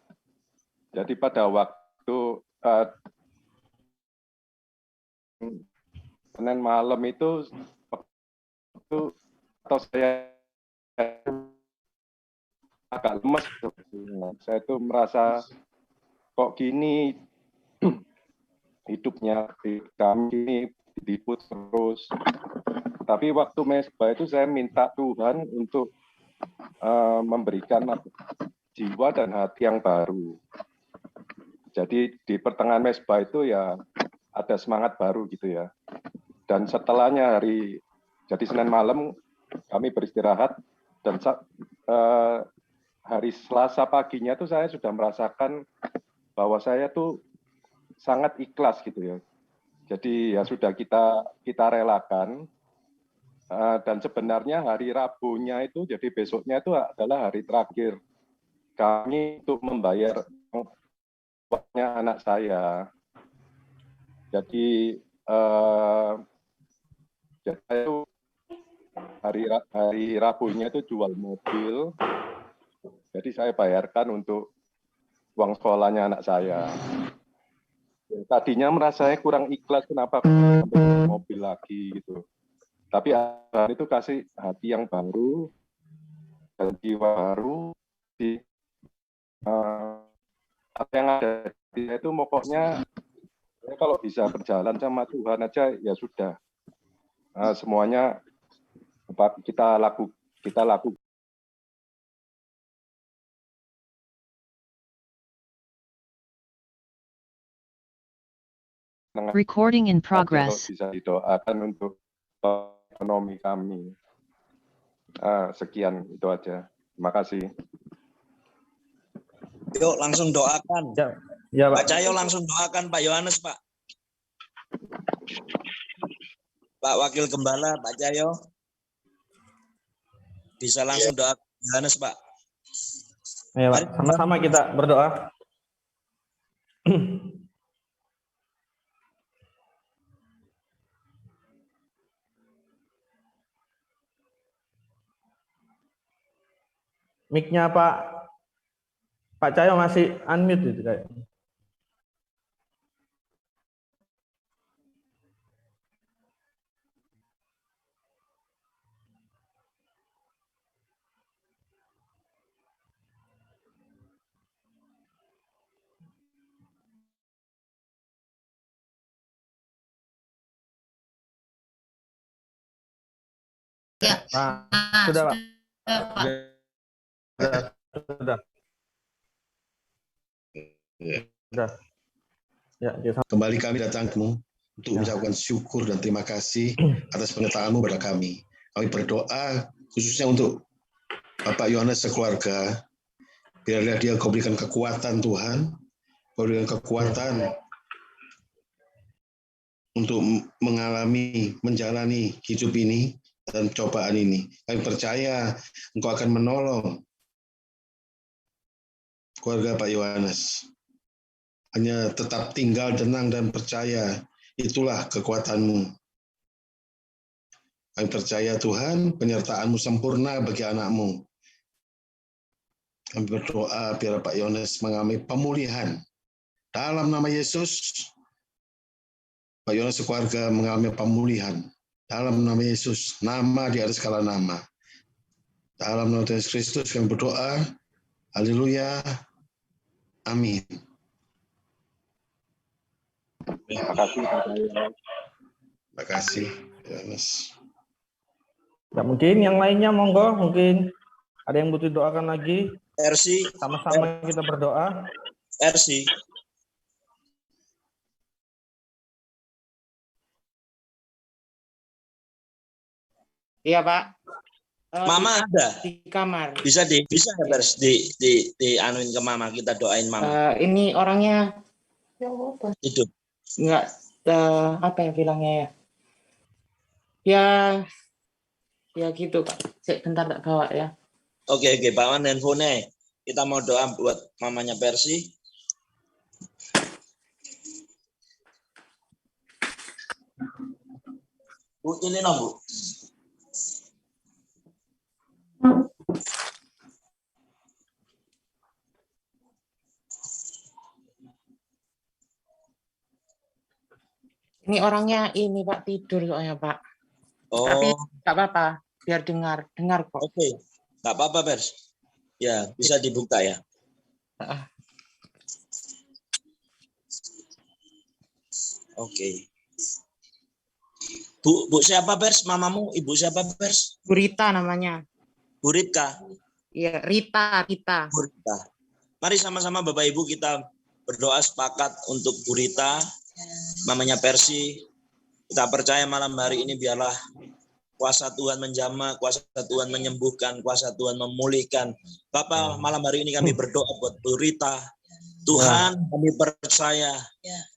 Jadi pada waktu Senin malam itu atau saya agak lemes, saya itu merasa kok gini hidupnya kami ini ditipu terus. Tapi waktu mesbah itu saya minta Tuhan untuk memberikan jiwa dan hati yang baru. Jadi di pertengahan mesbah itu ya ada semangat baru gitu ya. Dan setelahnya jadi Senin malam kami beristirahat dan hari Selasa paginya tuh saya sudah merasakan bahwa saya tuh sangat ikhlas gitu ya. Jadi ya sudah kita relakan. Dan sebenarnya hari Rabunya itu, jadi besoknya itu adalah hari terakhir kami untuk membayar uangnya anak saya. Jadi itu hari Rabunya itu jual mobil. Jadi saya bayarkan untuk uang sekolahnya anak saya. Tadinya merasa saya kurang ikhlas, kenapa sampai mobil lagi gitu. Tapi Tuhan itu kasih hati yang baru dan jiwa baru. Apa yang ada di saya itu pokoknya kalau bisa berjalan sama Tuhan aja ya sudah. Semuanya kita laku. Recording in progress. Bisa didoakan untuk ekonomi kami. Sekian itu aja. Terima kasih. Yuk langsung doakan. Ya, Pak. Pak Cahyo langsung doakan Pak Yohanes, Pak. Pak Wakil Gembala, Pak Cahyo. Bisa langsung doakan Yohanes, Pak. Ya, Pak. Sama-sama kita berdoa. Mic-nya Pak Cahyo masih unmute itu kayak. Ya. Sudah, Pak. Sudah. Ya, kembali kami datangmu untuk mengucapkan syukur dan terima kasih atas pengetahuanmu pada kami. Kami berdoa khususnya untuk Bapak Yohanes sekeluarga, biarlah dia kau berikan kekuatan Tuhan, kau berikan kekuatan untuk menjalani hidup ini dan cobaan ini. Kami percaya Engkau akan menolong keluarga Pak Yohanes. Hanya tetap tinggal tenang dan percaya, itulah kekuatanmu. Kami percaya Tuhan, penyertaan-Mu sempurna bagi anak-Mu. Kami berdoa biar Pak Yohanes mengalami pemulihan. Dalam nama Yesus, Pak Yohanes sekeluarga mengalami pemulihan. Dalam nama Yesus, nama di atas segala nama. Dalam nama Yesus Kristus kami berdoa. Haleluya. Amin. Terima kasih. Terima kasih, Yohanes. Ya, mungkin yang lainnya monggo, mungkin ada yang butuh doakan lagi. Ersi, sama-sama kita berdoa. Ersi. Iya, Pak. Mama ada di kamar. Bisa ya Pers di anuin ke Mama, kita doain Mama. Ini orangnya Hidup. enggak apa ya bilangnya ya. Ya gitu Pak. Bentar tak bawa ya. Oke, bawain handphone-nya. Kita mau doa buat mamanya Persi. Bu, ini no, Bu. Ini orangnya ini Pak tidur soalnya Pak. Oh. Tapi nggak apa-apa, biar dengar kok. Oke, nggak apa-apa Pers. Ya, bisa dibuka ya. Oke. Bu siapa Pers? Mamamu, ibu siapa Pers? Bu Rita namanya. Bu Rita. Iya, Rita. Bu Rita. Mari sama-sama Bapak Ibu kita berdoa sepakat untuk Bu Rita, mamanya Persi. Kita percaya malam hari ini biarlah kuasa Tuhan menjamah, kuasa Tuhan menyembuhkan, kuasa Tuhan memulihkan. Bapak, malam hari ini kami berdoa buat Bu Rita. Tuhan, kami percaya.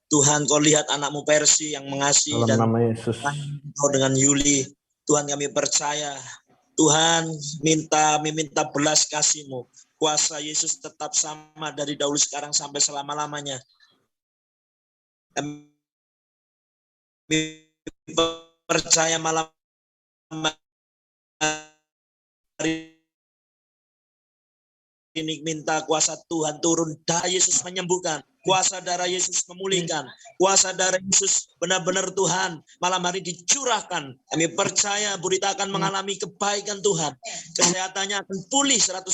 Tuhan, kau lihat anakmu Persi yang mengasihi dan kau dengan Yuli. Tuhan, kami percaya. Tuhan, minta belas kasih-Mu. Kuasa Yesus tetap sama dari dahulu sekarang sampai selama-lamanya. Kami percaya malam hari ini minta kuasa Tuhan turun, darah Yesus menyembuhkan, kuasa darah Yesus memulihkan, kuasa darah Yesus benar-benar Tuhan malam hari dicurahkan. Kami percaya Bu Rita akan mengalami kebaikan Tuhan, kesehatannya akan pulih 100%.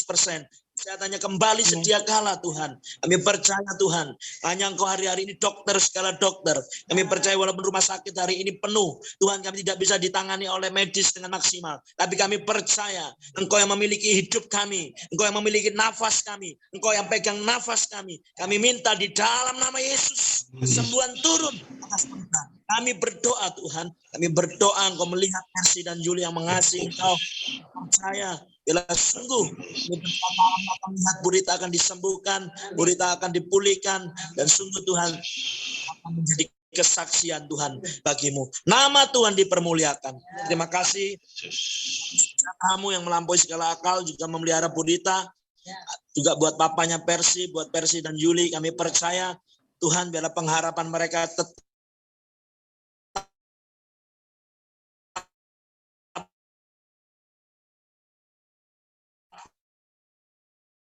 Kesehatannya kembali sedia kala Tuhan. Kami percaya Tuhan. Hanya Engkau hari-hari ini dokter segala dokter. Kami percaya walaupun rumah sakit hari ini penuh. Tuhan, kami tidak bisa ditangani oleh medis dengan maksimal. Tapi kami percaya Engkau yang memiliki hidup kami. Engkau yang memiliki nafas kami. Engkau yang pegang nafas kami. Kami minta di dalam nama Yesus. Kesembuhan turun atas kita. Kami berdoa Tuhan. Kami berdoa Engkau melihat Persi dan Juli yang mengasihi Engkau. Percaya. Bila sungguh akan melihat Bu Rita akan disembuhkan, Bu Rita akan dipulihkan, dan sungguh Tuhan akan menjadi kesaksian Tuhan bagimu. Nama Tuhan dipermuliakan. Terima kasih. Kamu yang melampaui segala akal juga memelihara Bu Rita, juga buat papanya Persi, buat Persi dan Yuli, kami percaya Tuhan biarlah pengharapan mereka tetap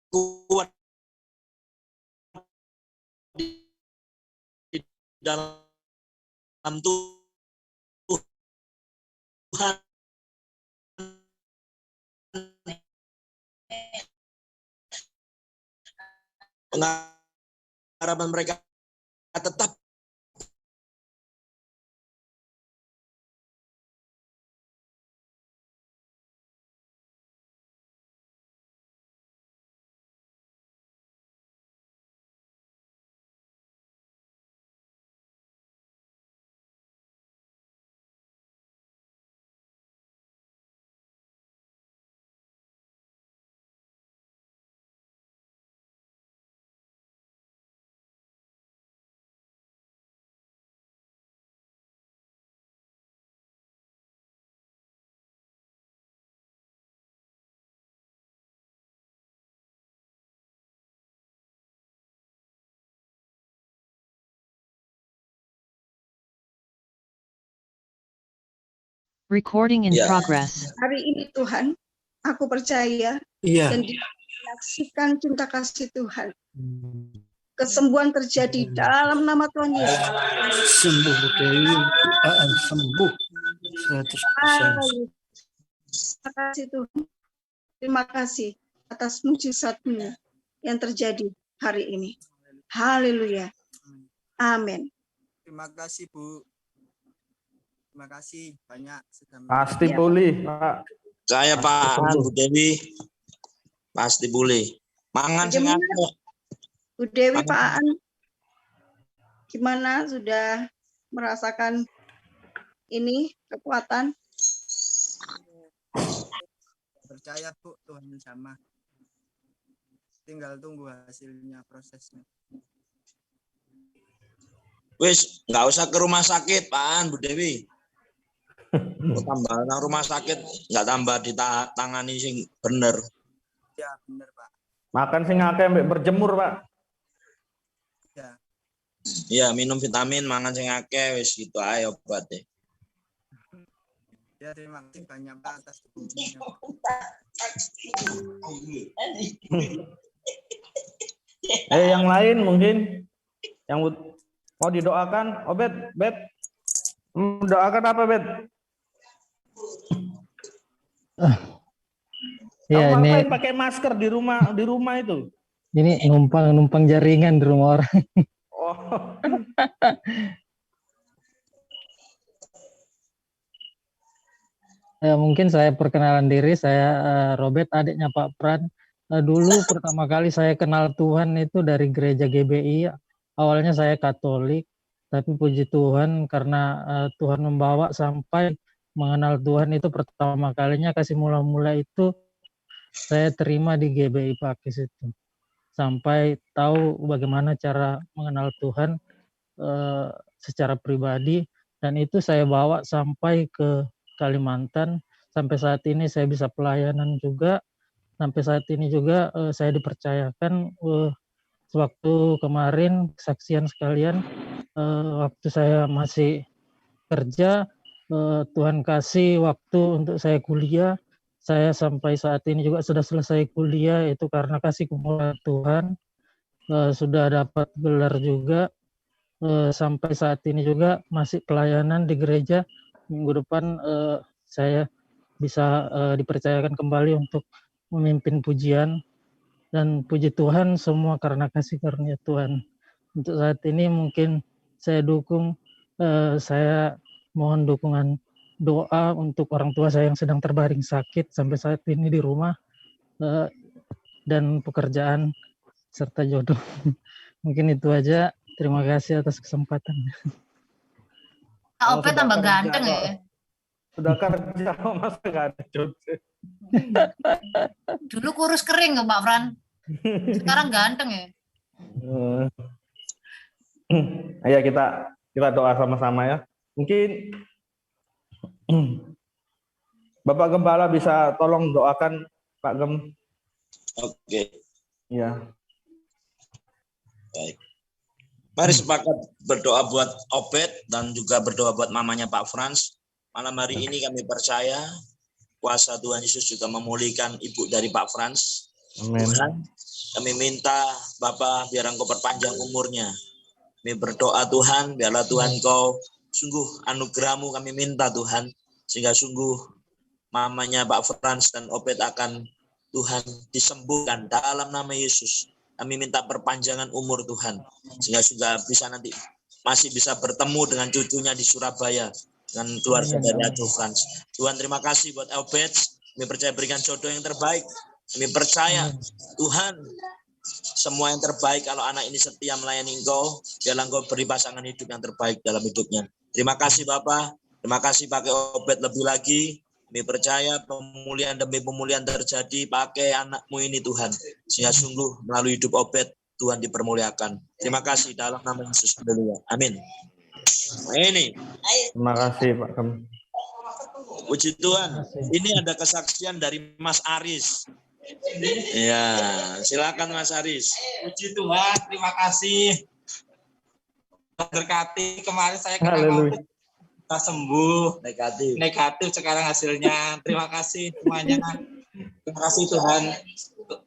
kuat di dalam Tuhan. Pengharapan mereka tetap Recording in progress. Hari ini Tuhan, aku percaya dan disaksikan cinta kasih Tuhan. Kesembuhan terjadi dalam nama Tuhan Yesus. Sembuh Dewi, sembuh 100%. Terima kasih Tuhan. Terima kasih atas mujizat-Mu yang terjadi hari ini. Haleluya. Amin. Terima kasih Bu. Terima kasih banyak sudah. Pasti pulih, Pak. Saya Pak Bu Dewi pasti pulih. Mangan sing apik. Bu Dewi, Pak Aan, gimana sudah merasakan ini kekuatan? Percaya Bu, Tuhan sama. Tinggal tunggu hasilnya, prosesnya. Wis, nggak usah ke rumah sakit, Pak Bu Dewi. Tambah nang rumah sakit, nggak tambah ditangani sing bener. Ya, bener Pak. Makan sing akeh mbek berjemur, Pak. Ya. Iya, minum vitamin, mangan sing akeh, wis gitu ae obatnya. Ya, terima kasih banyak Pak atas dukungannya. Yang lain mungkin yang mau didoakan, Bet, doakan apa, Bet? Ya, Kamu ini ngapain pakai masker di rumah itu? ini numpang jaringan di rumah orang. Oh. Mungkin saya perkenalan diri, saya Robert, adiknya Pak Pran. Dulu pertama kali saya kenal Tuhan itu dari gereja GBI. Awalnya saya Katolik, tapi puji Tuhan karena Tuhan membawa sampai mengenal Tuhan itu pertama kalinya kasih mula-mula itu saya terima di GBI Pakis itu. Sampai tahu bagaimana cara mengenal Tuhan secara pribadi, dan itu saya bawa sampai ke Kalimantan. Sampai saat ini saya bisa pelayanan juga. Sampai saat ini juga saya dipercayakan sewaktu kemarin kesaksian sekalian, waktu saya masih kerja, Tuhan kasih waktu untuk saya kuliah. Saya sampai saat ini juga sudah selesai kuliah, itu karena kasih kumpulan Tuhan. Sudah dapat gelar juga. Sampai saat ini juga masih pelayanan di gereja. Minggu depan saya bisa dipercayakan kembali untuk memimpin pujian, dan puji Tuhan semua karena kasih karunia Tuhan. Untuk saat ini mungkin saya dukung, saya mohon dukungan doa untuk orang tua saya yang sedang terbaring sakit sampai saat ini di rumah, dan pekerjaan serta jodoh. Mungkin itu aja. Terima kasih atas kesempatan. Kak Opet tambah ganteng ya. Sudah kerja, masa nggak ada jodoh. Dulu kurus kering Pak Fran. Sekarang ganteng ya. Ayo kita doa sama-sama ya. Mungkin Bapak Gembala bisa tolong doakan Pak Gem. Oke. Ya. Baik. Mari sepakat berdoa buat Obed dan juga berdoa buat mamanya Pak Frans. Malam hari ini kami percaya kuasa Tuhan Yesus juga memulihkan ibu dari Pak Frans. Amin. Tuhan, kami minta Bapak biar Engkau perpanjang umurnya. Kami berdoa Tuhan, biarlah Tuhan Engkau sungguh anugerah-Mu kami minta Tuhan, sehingga sungguh mamanya Pak Frans dan Obed akan Tuhan disembuhkan dalam nama Yesus. Kami minta perpanjangan umur Tuhan, sehingga sudah bisa nanti masih bisa bertemu dengan cucunya di Surabaya, dengan keluarga dari Ado Frans. Tuhan terima kasih buat Obed, kami percaya berikan jodoh yang terbaik. Kami percaya Tuhan semua yang terbaik kalau anak ini setia melayani Engkau, biarlah Engkau beri pasangan hidup yang terbaik dalam hidupnya. Terima kasih Bapak, terima kasih pakai Obed lebih lagi. Kami percaya pemulihan demi pemulihan terjadi pakai anakmu ini Tuhan. Sehingga sungguh melalui hidup Obed Tuhan dipermuliakan. Terima kasih dalam nama Yesus. Amin. Nah, ini. Terima kasih Pak Gem. Puji Tuhan. Ini ada kesaksian dari Mas Aris. Ya, silakan Mas Aris. Puji Tuhan, terima kasih. Berkati kemarin saya kena COVID. Kita sembuh, negatif sekarang hasilnya. Terima kasih semuanya. Terima kasih Tuhan.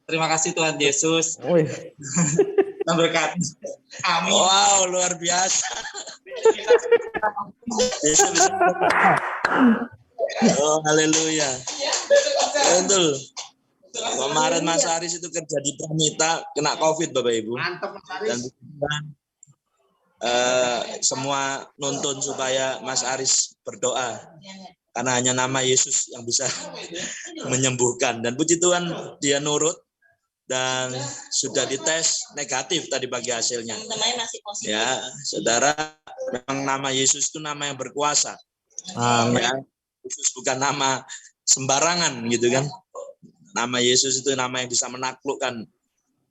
Terima kasih Tuhan Yesus. Berkati. Amin. Wow, luar biasa. Oh, haleluya. Betul. Kemarin Mas Aris itu kerja di Pramita, kena COVID Bapak Ibu. Mantap Mas Aris. Dan semua nuntun supaya Mas Aris berdoa karena hanya nama Yesus yang bisa menyembuhkan, dan puji Tuhan dia nurut dan sudah dites negatif tadi pagi hasilnya. Ya, saudara, memang nama Yesus itu nama yang berkuasa. Ya, Yesus bukan nama sembarangan gitu kan. Nama Yesus itu nama yang bisa menaklukkan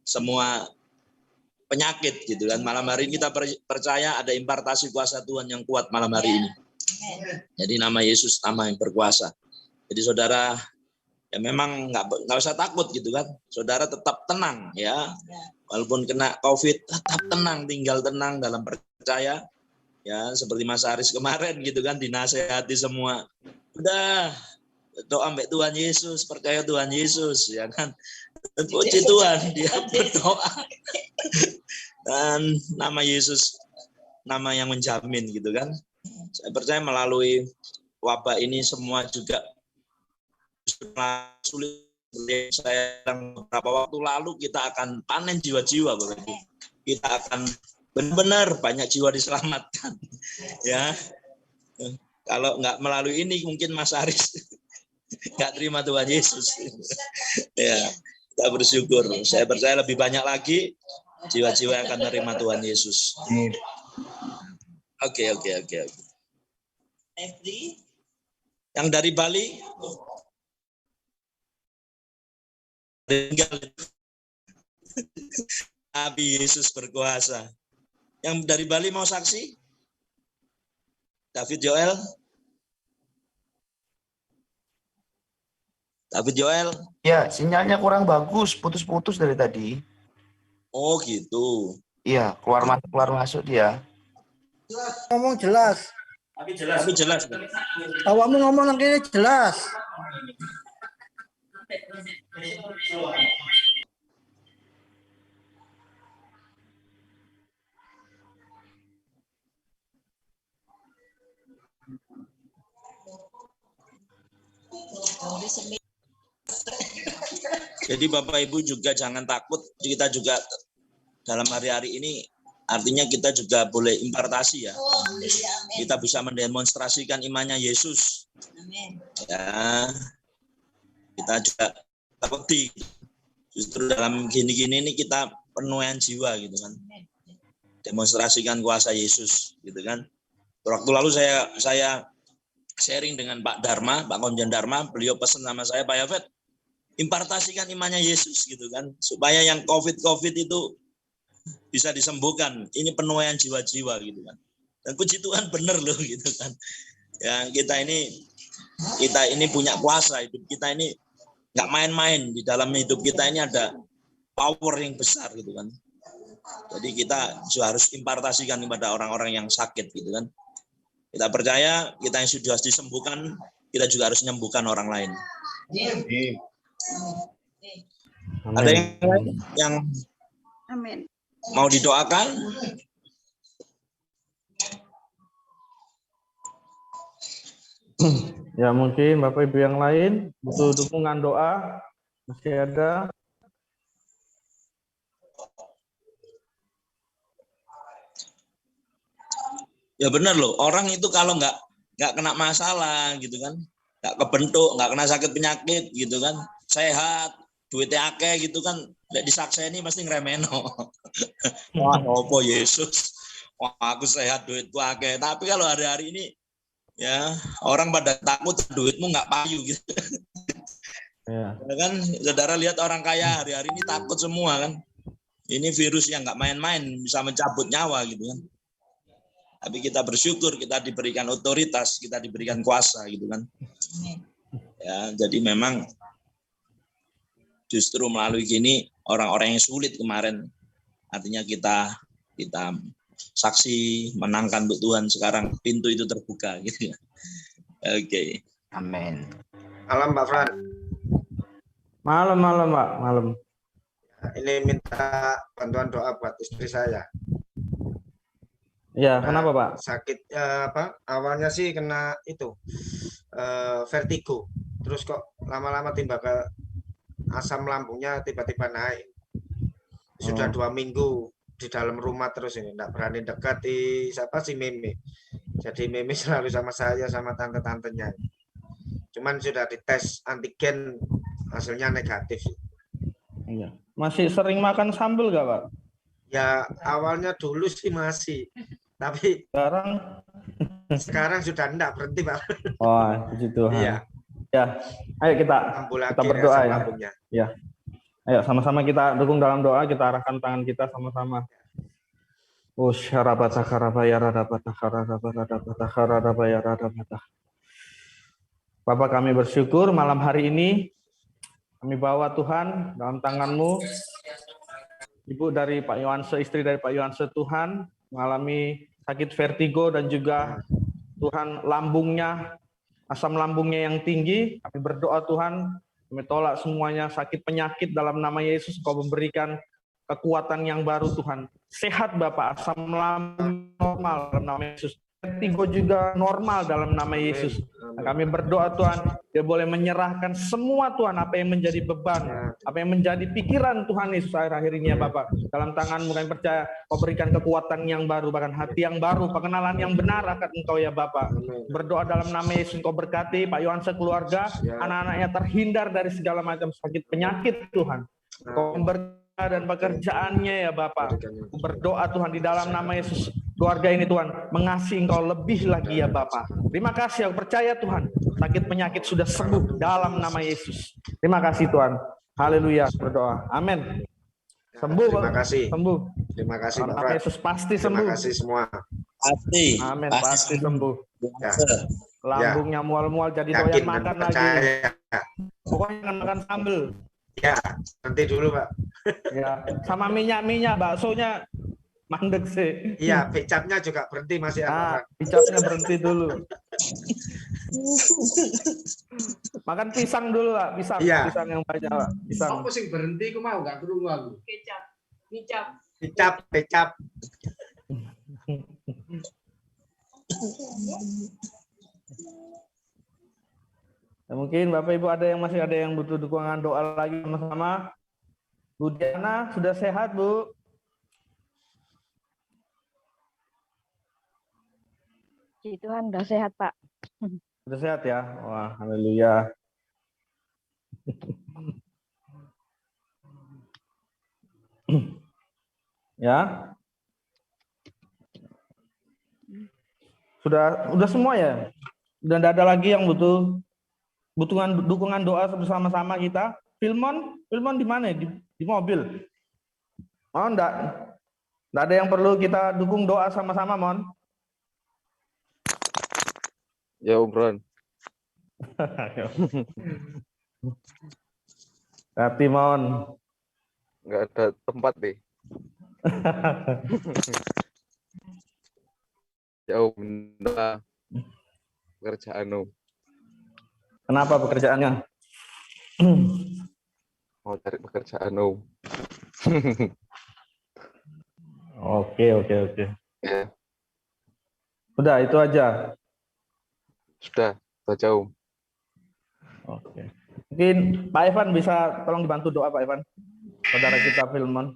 semua penyakit gitu kan. Malam hari ini kita percaya ada impartasi kuasa Tuhan yang kuat malam hari ini. Jadi nama Yesus nama yang berkuasa. Jadi saudara ya memang nggak usah takut gitu kan. Saudara tetap tenang ya. Walaupun kena COVID tetap tenang, tinggal tenang dalam percaya. Ya seperti Mas Aris kemarin gitu kan, dinasehati semua. Udah doa mbak Tuhan Yesus, percaya Tuhan Yesus ya kan. Puji Tuhan dia berdoa. Dan nama Yesus nama yang menjamin gitu kan. Saya percaya melalui wabah ini semua juga sulit. Saya beberapa waktu lalu kita akan panen jiwa-jiwa, Bapak Ibu. Kita akan benar-benar banyak jiwa diselamatkan. Ya, kalau nggak melalui ini mungkin Mas Aris nggak terima Tuhan Yesus. Ya, kita bersyukur. Saya percaya lebih banyak lagi jiwa-jiwa yang akan menerima Tuhan Yesus. Oke. Yang dari Bali? Nabi Yesus berkuasa. Yang dari Bali mau saksi? David Joel? David Joel? Ya, sinyalnya kurang bagus, putus-putus dari tadi. Oh gitu. Iya, keluar masuk dia. Ngomong jelas. Tapi jelas. Awakmu ngomong lagi jelas. Jadi Bapak Ibu juga jangan takut, kita juga dalam hari-hari ini artinya kita juga boleh impartasi ya. Kita bisa mendemonstrasikan imannya Yesus. Ya, kita juga takut justru dalam gini-gini ini kita penuhan jiwa gitu kan. Demonstrasikan kuasa Yesus gitu kan. Waktu lalu saya sharing dengan Pak Dharma, Pak Komjen Dharma, beliau pesan sama saya, Pak Yafet, impartasikan imannya Yesus gitu kan, supaya yang COVID itu bisa disembuhkan. Ini penuaian jiwa-jiwa gitu kan. Dan puji Tuhan bener loh gitu kan. Yang kita ini punya kuasa, hidup kita ini nggak main-main. Di dalam hidup kita ini ada power yang besar gitu kan. Jadi kita juga harus impartasikan kepada orang-orang yang sakit gitu kan. Kita percaya kita yang sudah disembuhkan, kita juga harus menyembuhkan orang lain. Ada yang Amin. Mau didoakan? Ya mungkin Bapak Ibu yang lain butuh dukungan doa, masih ada. Ya benar loh, orang itu kalau nggak kena masalah gitu kan, nggak kebentuk, nggak kena sakit penyakit gitu kan, sehat, duitnya akeh gitu kan, nggak disakseni pasti ngremeno. Wah, opo Yesus, wah aku sehat, duitku akeh. Tapi kalau hari-hari ini ya orang pada takut duitmu nggak payu gitu. Ya kan, saudara lihat orang kaya hari-hari ini takut semua kan. Ini virus yang nggak main-main, bisa mencabut nyawa gitu kan. Tapi kita bersyukur kita diberikan otoritas, kita diberikan kuasa gitu kan. Ya, jadi memang justru melalui gini orang-orang yang sulit kemarin, artinya kita saksi menangkan untuk Tuhan, sekarang pintu itu terbuka gitu ya. Oke. Amin. Malam Pak Fran. Malam Pak, malam. Ini minta bantuan doa buat istri saya. Ya, kenapa Pak? Sakit awalnya sih kena itu vertigo, terus kok lama-lama timbul ke asam lambungnya tiba-tiba naik. Sudah 2 minggu di dalam rumah terus ini, enggak berani dekat si Meme. Jadi Meme selalu sama saya sama tante-tantenya. Cuman sudah dites antigen, hasilnya negatif. Iya. Masih sering makan sambal nggak Pak? Ya awalnya dulu sih masih, tapi sekarang sudah enggak, berhenti Pak. Oh, puji Tuhan. Iya. Ya, ayo kita berdoa ya. Ya. Ayo sama-sama kita dukung dalam doa, kita arahkan tangan kita sama-sama. Bapak, kami bersyukur malam hari ini kami bawa Tuhan dalam tangan-Mu. Ibu dari Pak Yohanse, istri dari Pak Yohanse, Tuhan mengalami sakit vertigo dan juga Tuhan lambungnya, asam lambungnya yang tinggi. Kami berdoa Tuhan, kami tolak semuanya sakit penyakit dalam nama Yesus. Kau memberikan kekuatan yang baru Tuhan. Sehat Bapak, asam lambung normal dalam nama Yesus. Vertigo juga normal dalam nama Yesus. Kami berdoa Tuhan, Dia boleh menyerahkan semua Tuhan apa yang menjadi beban, apa yang menjadi pikiran Tuhan Yesus akhir-akhir ini ya Bapak. Dalam tangan-Mu kami percaya Kau berikan kekuatan yang baru, bahkan hati yang baru, pengenalan yang benar akan Engkau ya Bapak. Berdoa dalam nama Yesus, Kau berkati Pak Yohanse keluarga, anak-anaknya terhindar dari segala macam sakit penyakit Tuhan. Kau dan pekerjaannya ya Bapak. Berdoa Tuhan di dalam nama Yesus, keluarga ini Tuhan mengasihi Engkau lebih lagi ya Bapak. Terima kasih, aku percaya Tuhan sakit penyakit sudah sembuh dalam nama Yesus. Terima kasih Tuhan. Haleluya, berdoa. Amin. Sembuh. Terima kasih. Sembuh. Terima kasih Bapak. Yesus pasti sembuh. Terima kasih semua. Pasti. Amin. Pasti sembuh. Ya. Lambungnya mual-mual jadi doyan makan lagi. Pokoknya jangan makan sambal. Ya, nanti dulu Pak. Ya, sama minyak baksonya mandek sih. Iya, kecapnya juga berhenti masih ada. Kecapnya berhenti dulu. Makan pisang dulu Pak, pisang yang banyak Pak. Pisang. Aku sing berhenti, aku mau nggak kerungu aku. Kecap. Ya, mungkin Bapak Ibu masih ada yang butuh dukungan doa lagi sama-sama. Bu Diana sudah sehat Bu? Puji Tuhan udah sehat Pak. Sudah sehat ya? Wah, haleluya. Ya. Sudah semua ya? Udah tidak ada lagi yang butuh dukungan doa bersama-sama kita. Filmon di mana? Di mobil. Oh, enggak ada yang perlu kita dukung doa sama-sama, Mon. Ya, Om Ron. Hati, Mon. Enggak ada tempat deh. Jauh benar pekerjaan Om. Kenapa pekerjaannya? Mau cari pekerjaan Om. Oke. Ya. Udah itu aja. Sudah, itu aja Om. Oke. Mungkin Pak Evan bisa tolong dibantu doa Pak Evan. Saudara kita Filmon.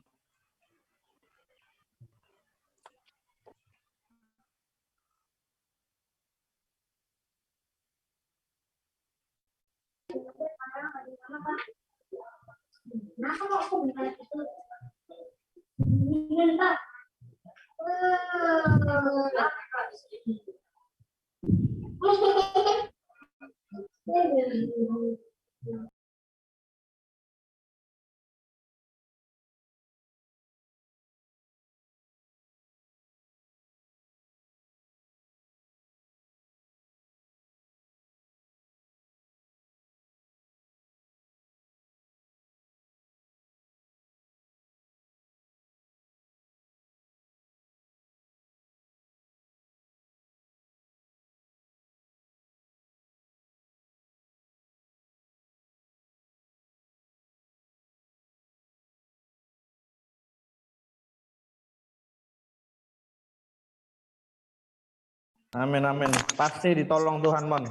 Amin. Pasti ditolong Tuhan, Mon.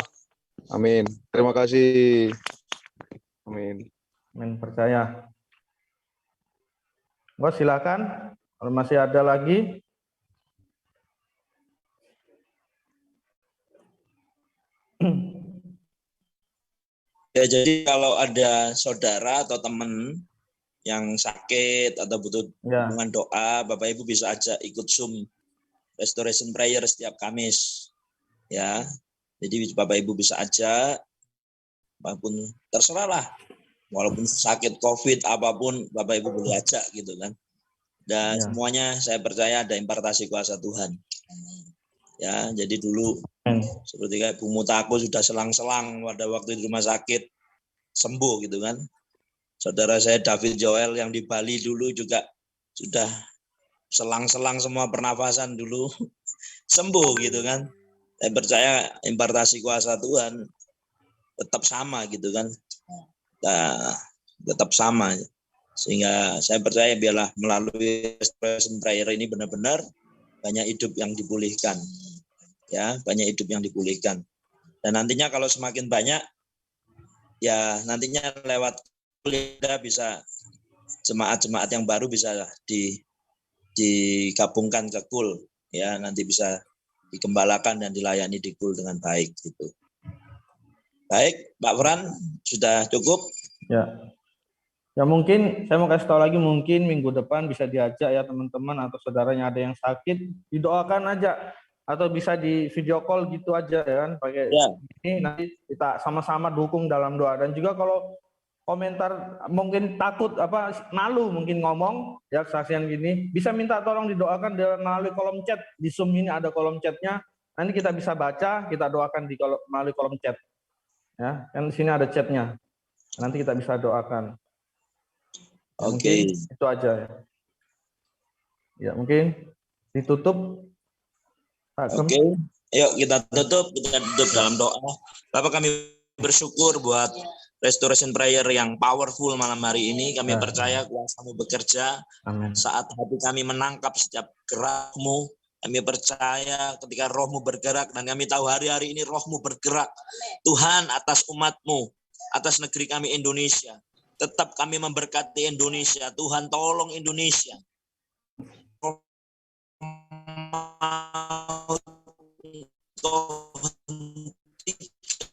Amin. Terima kasih. Amin. Percaya. Silakan. Kalau masih ada lagi. Ya, jadi kalau ada saudara atau teman yang sakit atau butuh dukungan doa, Bapak Ibu bisa aja ikut Zoom Restoration Prayer setiap Kamis. Ya. Jadi Bapak Ibu bisa aja apapun terserah lah. Walaupun sakit COVID apapun Bapak Ibu boleh ajak gitu kan. Dan semuanya saya percaya ada impartasi kuasa Tuhan. Ya, jadi dulu seperti kayak Bu Mutako sudah selang-selang pada waktu di rumah sakit sembuh gitu kan. Saudara saya David Joel yang di Bali dulu juga sudah selang-selang semua pernafasan dulu sembuh gitu kan. Saya percaya impartasi kuasa Tuhan tetap sama gitu kan. Nah, tetap sama. Sehingga saya percaya biarlah melalui restoration prayer ini benar-benar banyak hidup yang dipulihkan. Ya, banyak hidup yang dipulihkan. Dan nantinya kalau semakin banyak, ya nantinya lewat kuliah bisa jemaat-jemaat yang baru bisa digabungkan ke KUL. Ya, nanti bisa digembalakan dan dilayani di KUL dengan baik gitu. Baik, Pak Fran, sudah cukup? Ya. Ya mungkin saya mau kasih tahu lagi, mungkin minggu depan bisa diajak ya teman-teman atau saudaranya ada yang sakit, didoakan aja atau bisa di video call gitu aja ya kan, pakai ini nanti kita sama-sama dukung dalam doa. Dan juga kalau komentar mungkin takut malu mungkin ngomong ya saksian gini, bisa minta tolong didoakan melalui kolom chat. Di Zoom ini ada kolom chatnya, nanti kita bisa baca, kita doakan melalui kolom chat. Ya, kan di sini ada chatnya. Nanti kita bisa doakan. Oke. Itu aja ya. Ya, mungkin ditutup. Oke. Yuk kita tutup dalam doa. Bapak, kami bersyukur buat restoration prayer yang powerful malam hari ini. Kami percaya kuasa-Mu bekerja. Amin. Saat hati kami menangkap setiap gerak-Mu, kami percaya ketika Roh-Mu bergerak, dan kami tahu hari-hari ini Roh-Mu bergerak. Tuhan, atas umat-Mu, atas negeri kami Indonesia. Tetap kami memberkati Indonesia. Tuhan, tolong Indonesia.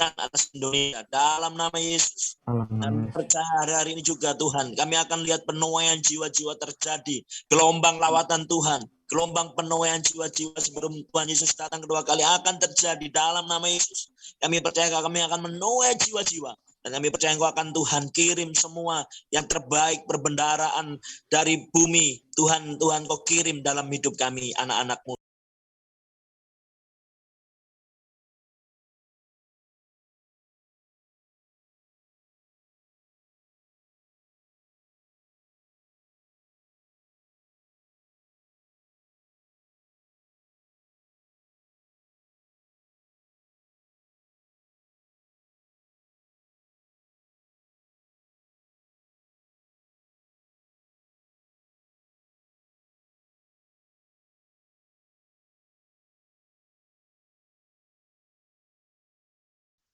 Atas Indonesia dalam nama Yesus. Dan percaya hari-hari ini juga Tuhan, kami akan lihat penuaian jiwa-jiwa terjadi, gelombang lawatan Tuhan, gelombang penuaian jiwa-jiwa sebelum Tuhan Yesus datang kedua kali akan terjadi dalam nama Yesus. Kami percaya kami akan menuai jiwa-jiwa, dan kami percaya Engkau akan Tuhan kirim semua yang terbaik perbendaharaan dari bumi. Tuhan Kau kirim dalam hidup kami, anak-anak-Mu.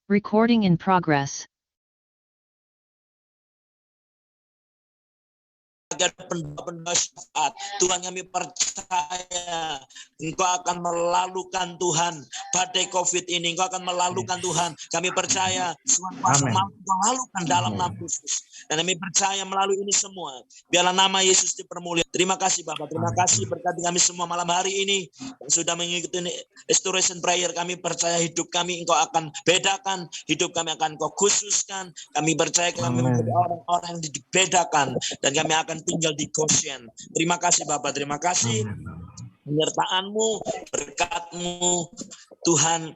Recording in progress. Agar pendeta syafaat, Tuhan kami percaya Engkau akan melalukan Tuhan badai COVID ini, Engkau akan melalukan Tuhan. Kami percaya Tuhan kuasa mampu melalukan dalam nama Yesus. Dan kami percaya melalui ini semua, biarlah nama Yesus dipermuliakan. Terima kasih Bapak, terima kasih berkati kami semua malam hari ini yang sudah mengikuti restoration prayer. Kami percaya hidup kami Engkau akan bedakan, hidup kami akan Engkau khususkan. Kami percaya kami menjadi orang-orang yang dibedakan, dan kami akan tinggal di Goshen. Terima kasih Bapak, terima kasih penyertaan-Mu, berkat-Mu, Tuhan,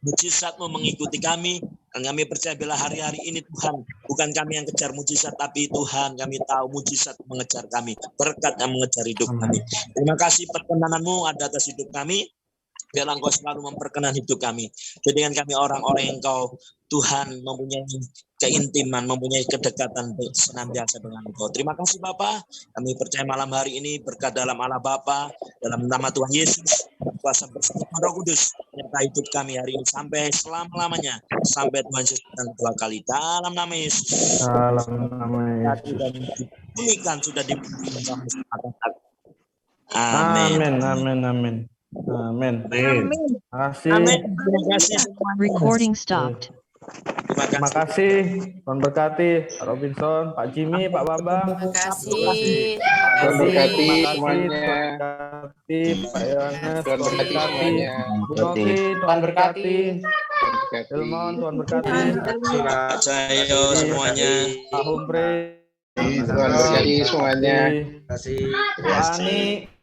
mujizat-Mu mengikuti kami. Dan kami percaya bila hari-hari ini Tuhan, bukan kami yang kejar mujizat, tapi Tuhan kami tahu mujizat mengejar kami, berkat yang mengejar hidup kami. Terima kasih perkenanan-Mu ada atas hidup kami. Biarlah Engkau selalu memperkenan hidup kami. Jadikan kami orang-orang yang Engkau, Tuhan, mempunyai keintiman, mempunyai kedekatan senantiasa dengan Engkau. Terima kasih Bapa. Kami percaya malam hari ini berkat dalam Allah Bapa, dalam nama Tuhan Yesus, kuasa bersama Roh Kudus, menyertai hidup kami hari ini sampai selama-lamanya, sampai Tuhan Yesus datang kedua kali. Dalam nama Yesus. Dalam nama Yesus. Dipulihkan sudah dipulihkan. Amin. Amin. Amin. Amin. Terima kasih. Terima kasih semuanya. Recording stopped. Terima kasih. Tuhan berkati Pak Robinson, Pak Jimmy, Pak Bambang. Terima kasih. Tuhan berkati semuanya. Pak Yohanes, Tuhan berkati. Bu Novi, Tuhan berkati. Ilmon, Tuhan berkati. Percaya semuanya. Pak Humphrey. Tuhan berkati semuanya. Terima kasih. Bu Ani.